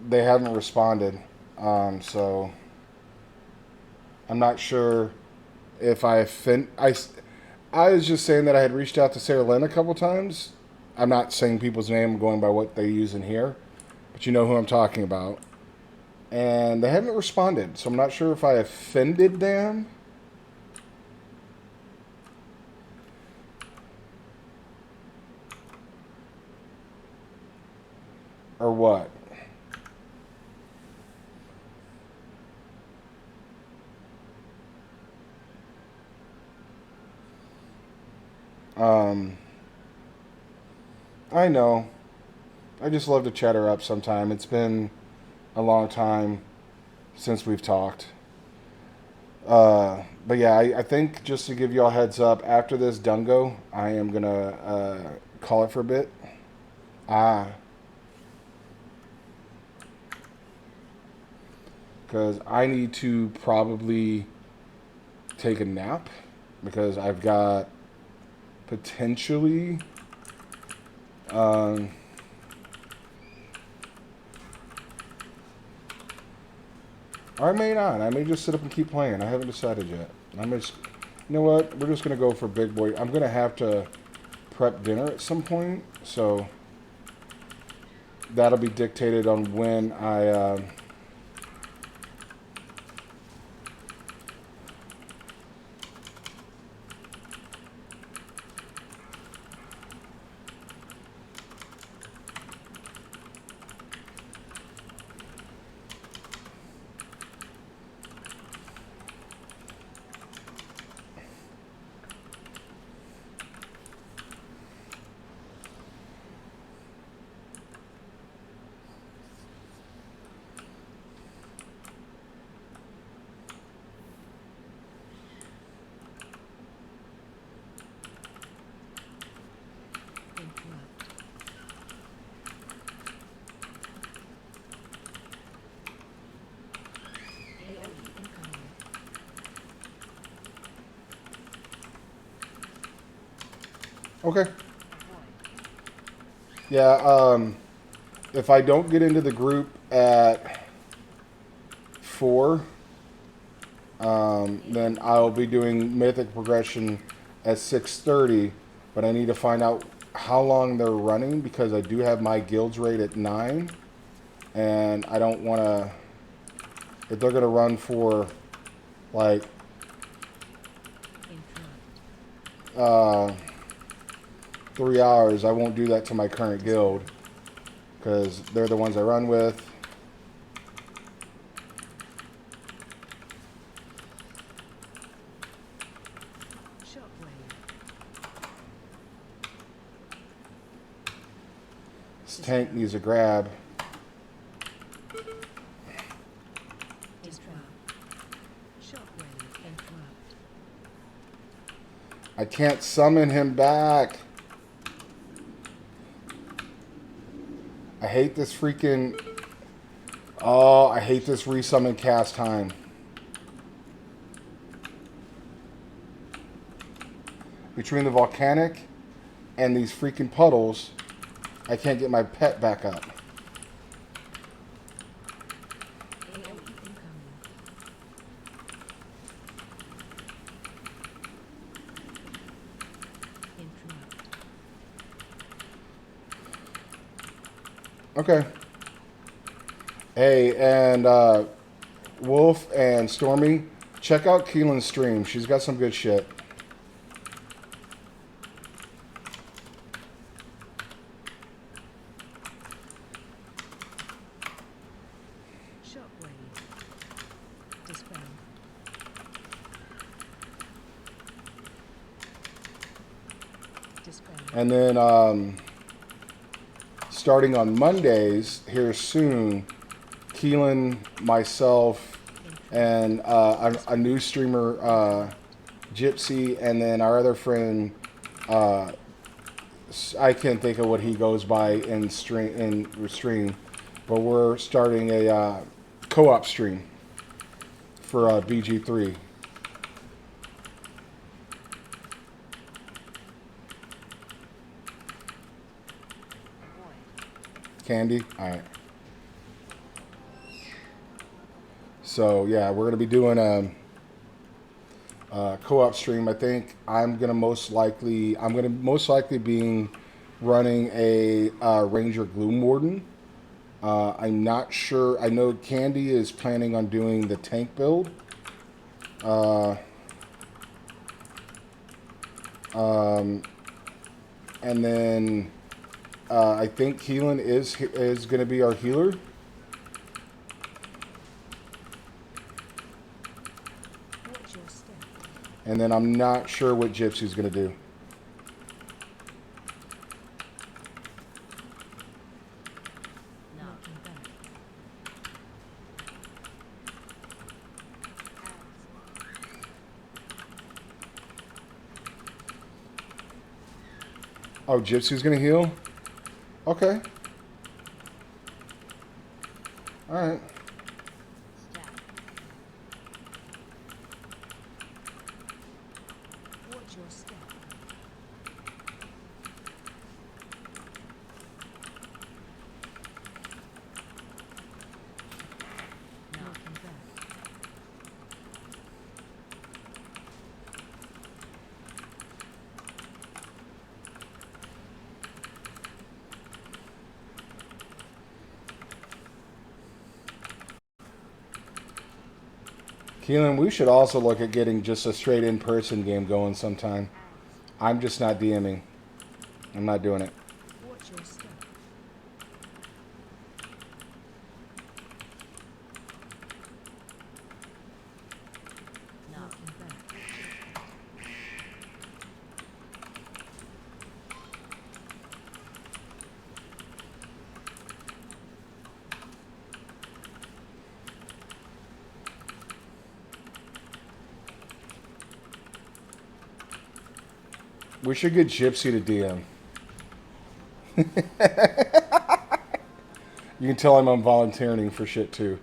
They haven't responded, so I'm not sure if I offend. I was just saying that I had reached out to Sarah Lynn a couple times. I'm not saying people's name. I'm going by what they use in here, but you know who I'm talking about. And they haven't responded, so I'm not sure if I offended them. Or what? I know. I just love to chat her up sometime. It's been a long time since we've talked. But yeah, I think just to give y'all heads up, after this Dungo, I am going to call it for a bit. Because I need to probably take a nap because I've got potentially or I may not. I may just sit up and keep playing. I haven't decided yet. You know what? We're just gonna go for big boy. I'm gonna have to prep dinner at some point, so that'll be dictated on when I. Interrupt. AOE incoming. Okay. Avoid. Yeah. If I don't get into the group at 4, then I'll be doing Mythic Progression at 6:30. But I need to find out how long they're running because I do have my guild's rate at 9, and I don't want to. If they're gonna run for like Interrupt. 3 hours, I won't do that to my current guild because they're the ones I run with. Shockwave. This tank needs a grab. Disrupt. I can't summon him back. I hate this freaking... Oh, I hate this resummon cast time. Between the volcanic and these freaking puddles, I can't get my pet back up. AoE incoming. Interrupt. Okay. Hey, and Wolf and Stormy, check out Keelan's stream. She's got some good shit. Shockwave. Dispel. Dispel. And then starting on Mondays here soon, Keelan, myself, and a new streamer, Gypsy, and then our other friend, I can't think of what he goes by in stream, but we're starting a co-op stream for BG3. Candy? Alright. So, yeah, we're going to be doing a co-op stream. I think I'm going to most likely be running a Ranger Gloom Warden. I'm not sure. I know Candy is planning on doing the tank build. And then I think Keelan is going to be our healer. Watch your step. And then I'm not sure what Gypsy's going to do. Knocking back. Oh, Gypsy's going to heal? Okay. Alright. Stab. Watch your step. Knocking back. Keelan, we should also look at getting just a straight in-person game going sometime. I'm just not DMing. I'm not doing it. Watch your step. Knocking back. We should get Gypsy to DM. You can tell I'm volunteering for shit too.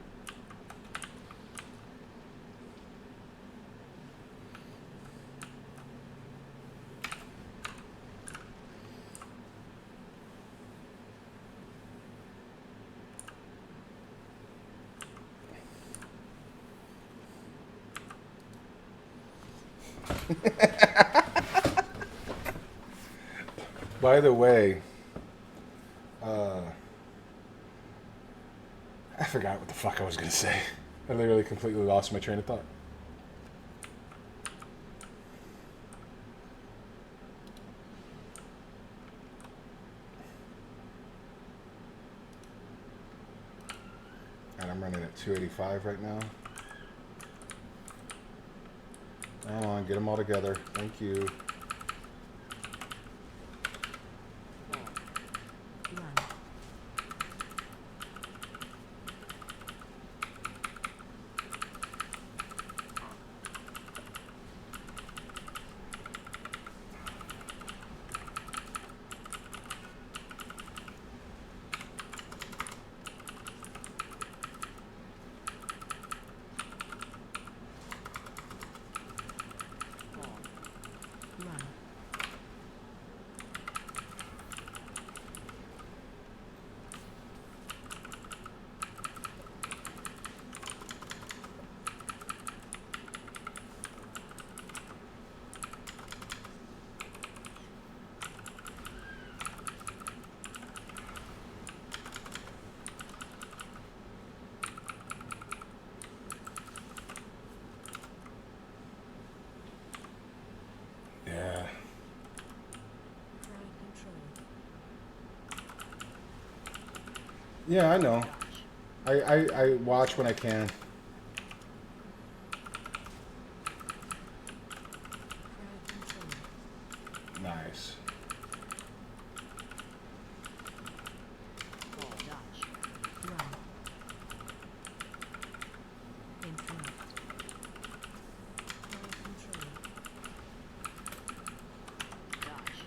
By the way, I forgot what the fuck I was going to say. I literally completely lost my train of thought. And I'm running at 285 right now. Come on, get them all together. Thank you. Run. Yeah, I know. I watch when I can. Crowd control. Nice. Dodge. Run. Interrupt. Crowd control. Dodge.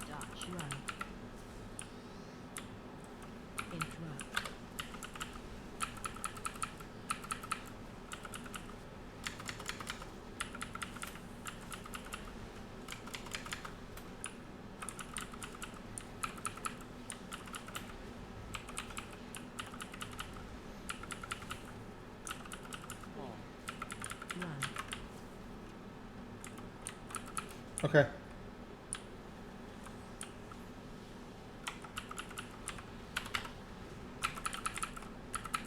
Dodge. Run. Interrupt. Run. Okay.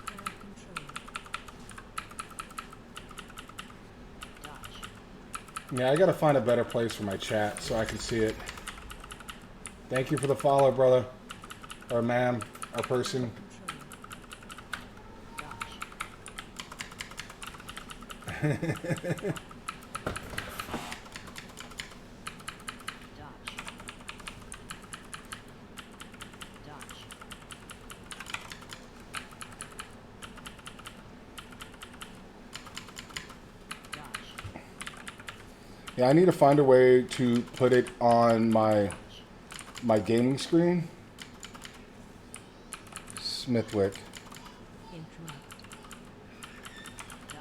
Crowd control. Dodge. Yeah, I gotta find a better place for my chat so I can see it. Thank you for the follow, brother. Or ma'am. Or person. Control. Dodge. Dodge. Dodge. Dodge. Yeah, I need to find a way to put it on my gaming screen. Smithwick.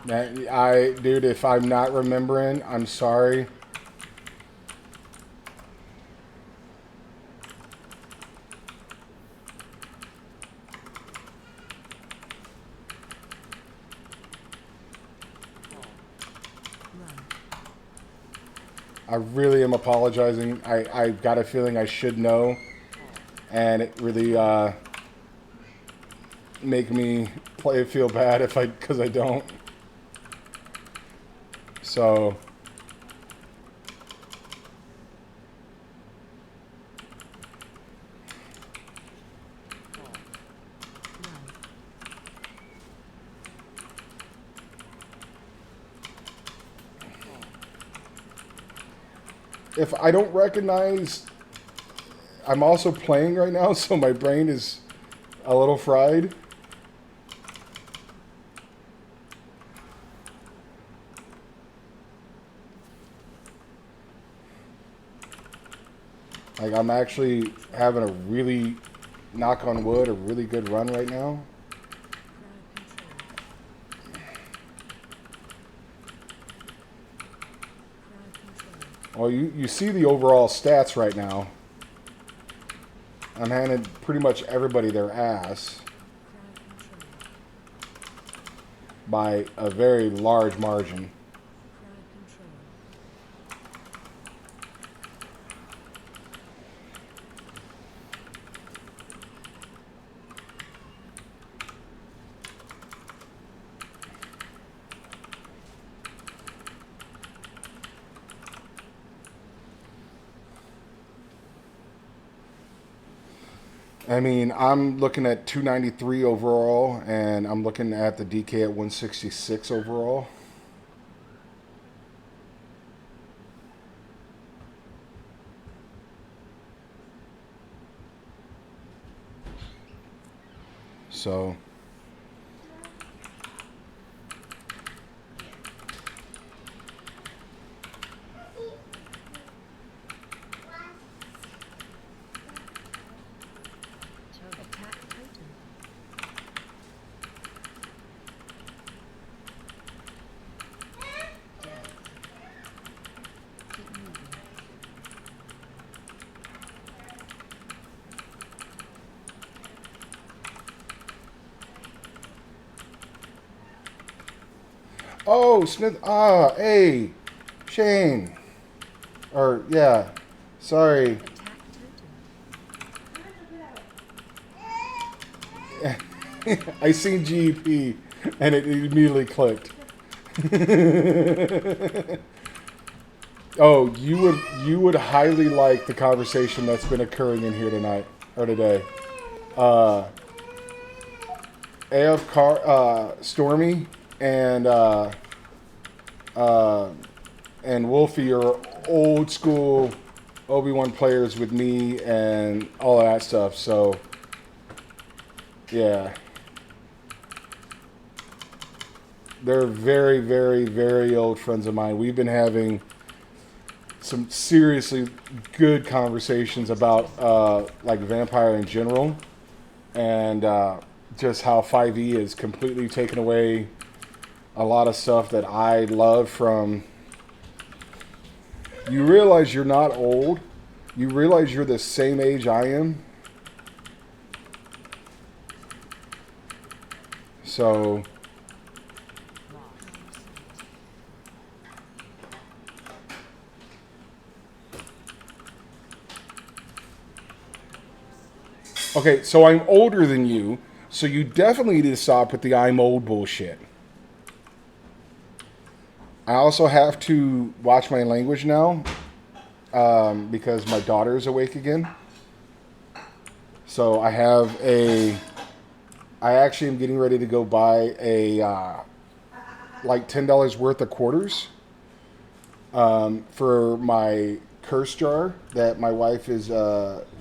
Interrupt. Dude, if I'm not remembering, I'm sorry. Run. I really am apologizing. I got a feeling I should know, and it really make me feel bad if because I don't. So Run. if I don't recognize, I'm also playing right now, so my brain is a little fried. Like, I'm actually having a really, knock on wood, a really good run right now. Crowd control. Well, you see the overall stats right now. I'm handing pretty much everybody their ass Crowd control. by a very large margin. Crowd control. I mean, I'm looking at 293 overall, and I'm looking at the DK at 166 overall. So, Attack totem. Death. Keep moving. oh, Smith, hey, Shane, or yeah, sorry. Attack totem. I seen GEP and it immediately clicked. Oh, you would highly like the conversation that's been occurring in here tonight or today. Stormy and Wolfie are old school Obi-Wan players with me and all of that stuff. So yeah, they're very, very, very old friends of mine. We've been having some seriously good conversations about like Vampire in general, and just how 5e is completely taken away a lot of stuff that I love from. You realize you're not old. You realize you're the same age I am. So okay, so I'm older than you, so you definitely need to stop with the I'm old bullshit. I also have to watch my language now because my daughter is awake again. So I actually am getting ready to go buy a like $10 worth of quarters for my curse jar that my wife is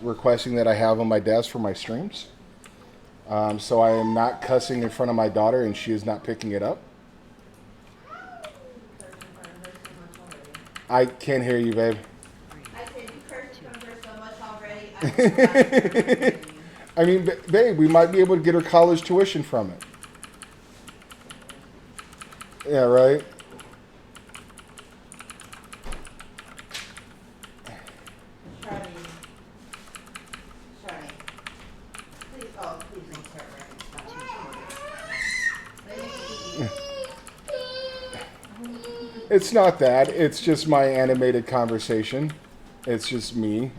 requesting that I have on my desk for my streams. So I am not cussing in front of my daughter and she is not picking it up. I can't hear you, babe. I said you cursed from her so much already. I mean, babe, we might be able to get her college tuition from it. Yeah, right? Charlie. Please, please don't start writing. It's not that. It's just my animated conversation. It's just me. You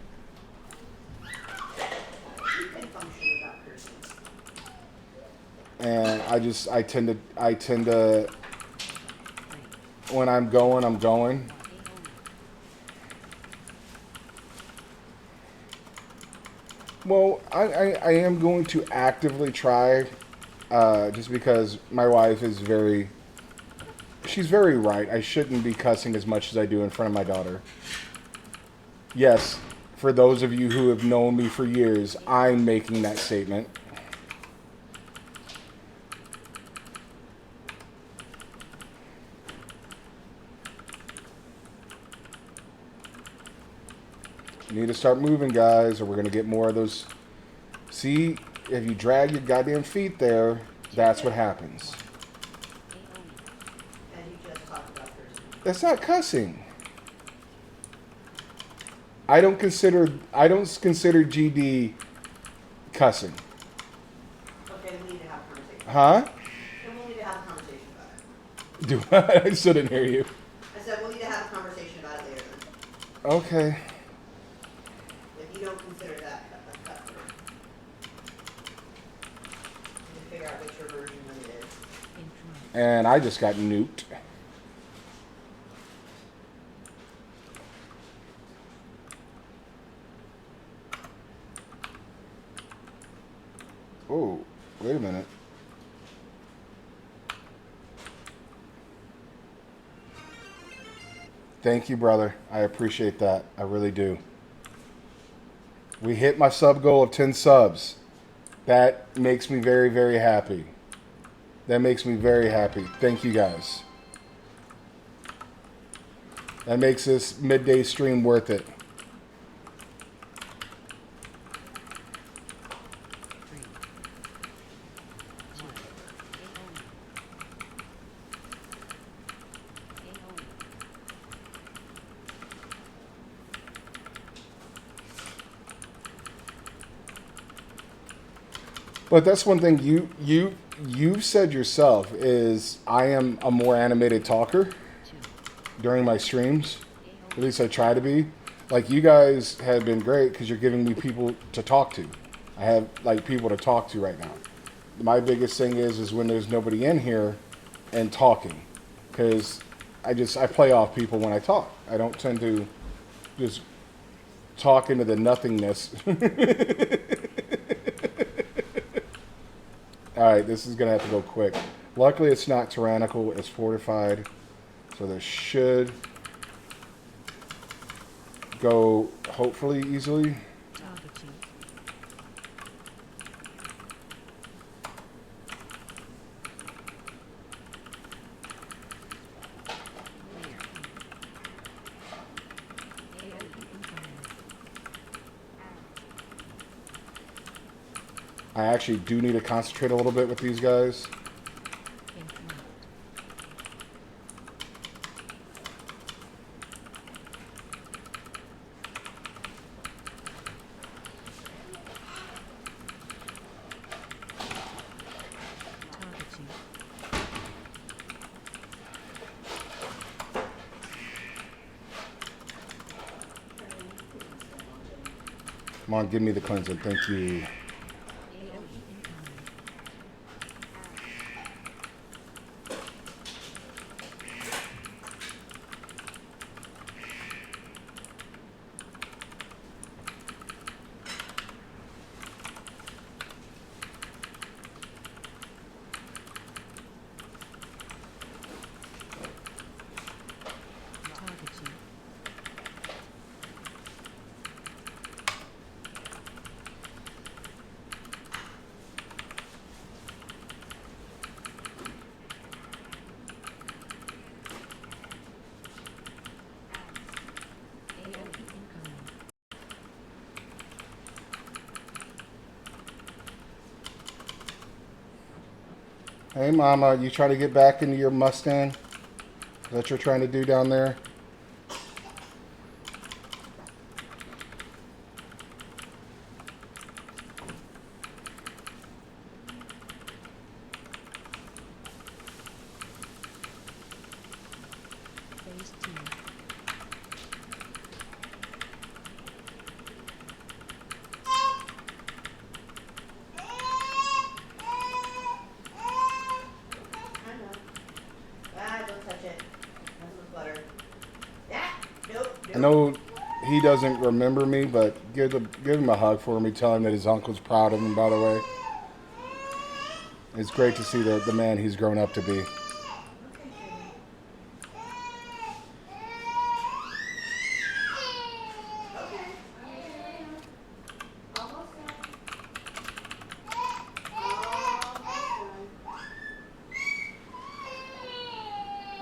can function without cursing. And I tend to, when I'm going, I'm going. Well, I am going to actively try, just because my wife is she's very right. I shouldn't be cussing as much as I do in front of my daughter. Yes, for those of you who have known me for years, I'm making that statement. You need to start moving, guys, or we're going to get more of those. See, if you drag your goddamn feet there, that's what happens. And you just talked about cursing. That's not cussing. I don't consider GD cussing. Okay, then we need to have a conversation. Huh? Then we'll need to have a conversation about it. Do I still didn't hear you. I said we'll need to have a conversation about it later then. Okay. If you don't consider that a cut word. You can figure out which your version when it is. And I just got nuked. Oh, wait a minute. Thank you, brother. I appreciate that. I really do. We hit my sub goal of 10 subs. That makes me very, very happy. That makes me very happy. Thank you, guys. That makes this midday stream worth it. But that's one thing you said yourself is I am a more animated talker during my streams. At least I try to be. Like, you guys have been great because you're giving me people to talk to. I have like people to talk to right now. my biggest thing is when there's nobody in here and talking, because I play off people when I talk. I don't tend to just talk into the nothingness. All right, this is gonna have to go quick. Luckily, it's not tyrannical; it's fortified, so this should go hopefully easily. Targeting. AoE incoming. I actually do need to concentrate a little bit with these guys. Incoming. Targeting. Come on, give me the cleanser. Thank you. AoE incoming. Targeting. AoE incoming. Hey, Mama, you trying to get back into your Mustang? Is that what you're trying to do down there? Phase 2. I know. Ah, don't touch it. That's with butter. Ah, nope, I nope. know he doesn't remember me, but give him a hug for me. Tell him that his uncle's proud of him, by the way. It's great to see the man he's grown up to be. Okay, okay. Almost done.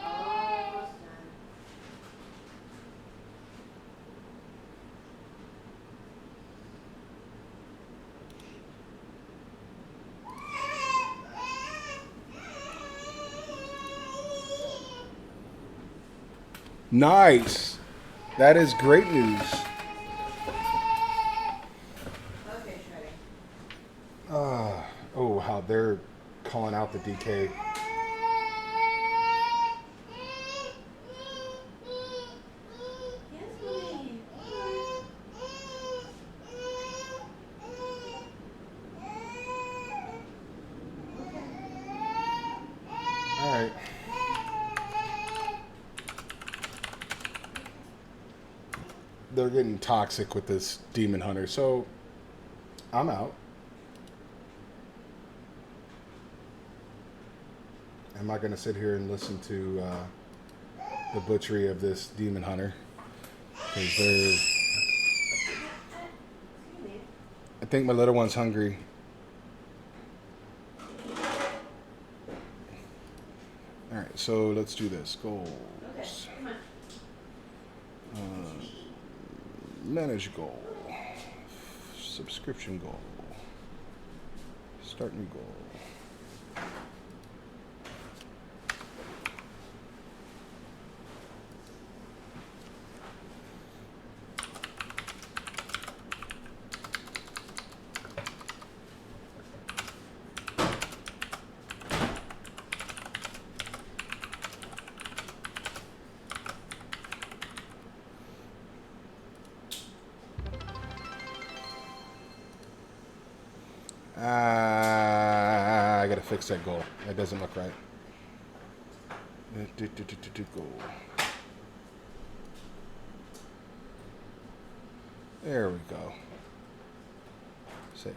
Almost done. Almost done. Nice. That is great news. Okay, Shreddy. Oh, how they're calling out the DK. Yes, mommy. All right. They're getting toxic with this demon hunter, so I'm out. I'm not going to sit here and listen to the butchery of this demon hunter, because they're. I think my little one's hungry. All right, so let's do this. Goals. Okay, come on. Manage goal. Subscription goal. Start new goal. fix that goal. That doesn't look right. Goal. There we go. Save.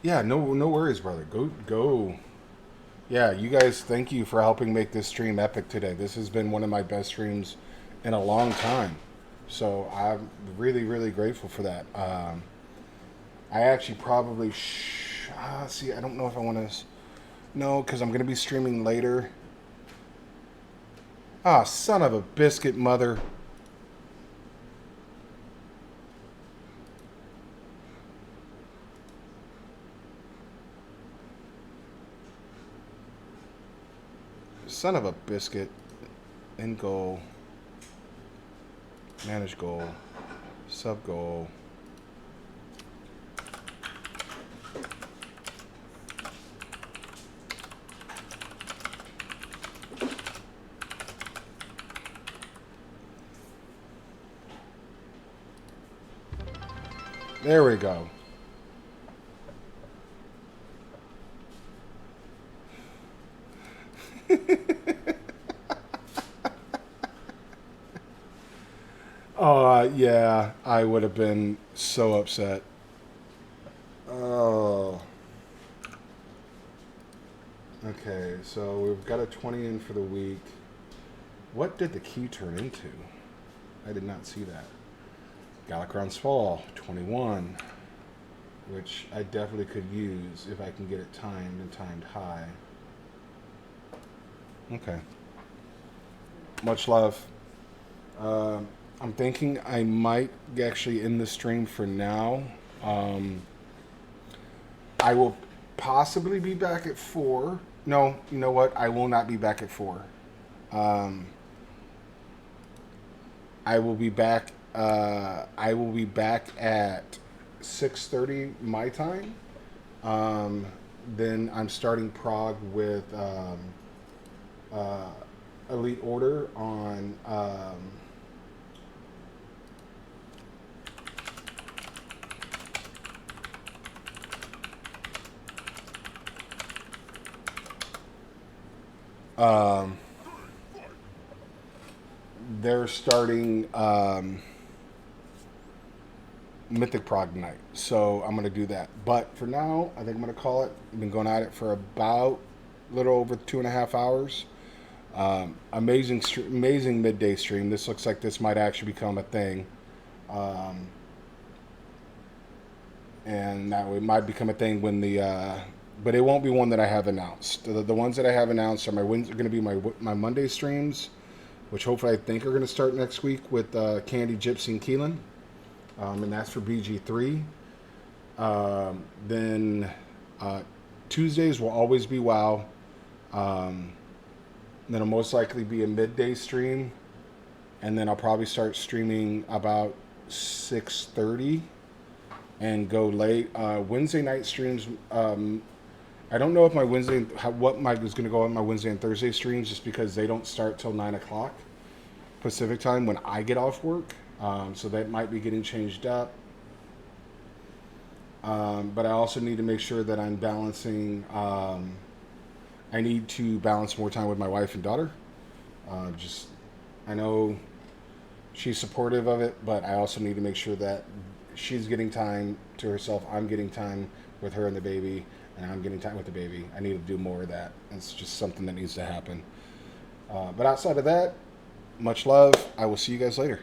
Yeah, no worries, brother. Go. Yeah, you guys, thank you for helping make this stream epic today. This has been one of my best streams in a long time. So I'm really, really grateful for that. I actually probably... see, I don't know if I want to... No, because I'm going to be streaming later. Ah, son of a biscuit, mother. Son of a biscuit. End goal. Manage goal. Sub goal. There we go. Yeah, I would have been so upset. Oh. Okay, so we've got a 20 in for the week. What did the key turn into? I did not see that. Galacron's Fall, 21, which I definitely could use if I can get it timed and timed high. Okay. Much love. I'm thinking I might actually end the stream for now. I will possibly be back at 4. No, you know what? I will not be back at 4. I will be back. I will be back at 6:30 my time. Then I'm starting Prague with Elite Order on. They're starting Mythic Prague night, so I'm going to do that. But for now, I think I'm going to call it. I've been going at it for about a little over 2.5 hours. Amazing midday stream. This looks like this might actually become a thing. And that might become a thing when the... but it won't be one that I have announced. The ones that I have announced are going to be my Monday streams, which hopefully I think are going to start next week with Candy, Gypsy, and Keelan. And that's for BG3. Then Tuesdays will always be WoW. Then it'll most likely be a midday stream. And then I'll probably start streaming about 6:30 and go late. Wednesday night streams... I don't know if is going to go on my Wednesday and Thursday streams, just because they don't start till 9 o'clock Pacific time when I get off work. So that might be getting changed up. But I also need to make sure that I'm balancing. I need to balance more time with my wife and daughter. I know she's supportive of it, but I also need to make sure that she's getting time to herself. I'm getting time with her and the baby. And I'm getting time with the baby. I need to do more of that. It's just something that needs to happen. But outside of that, much love. I will see you guys later.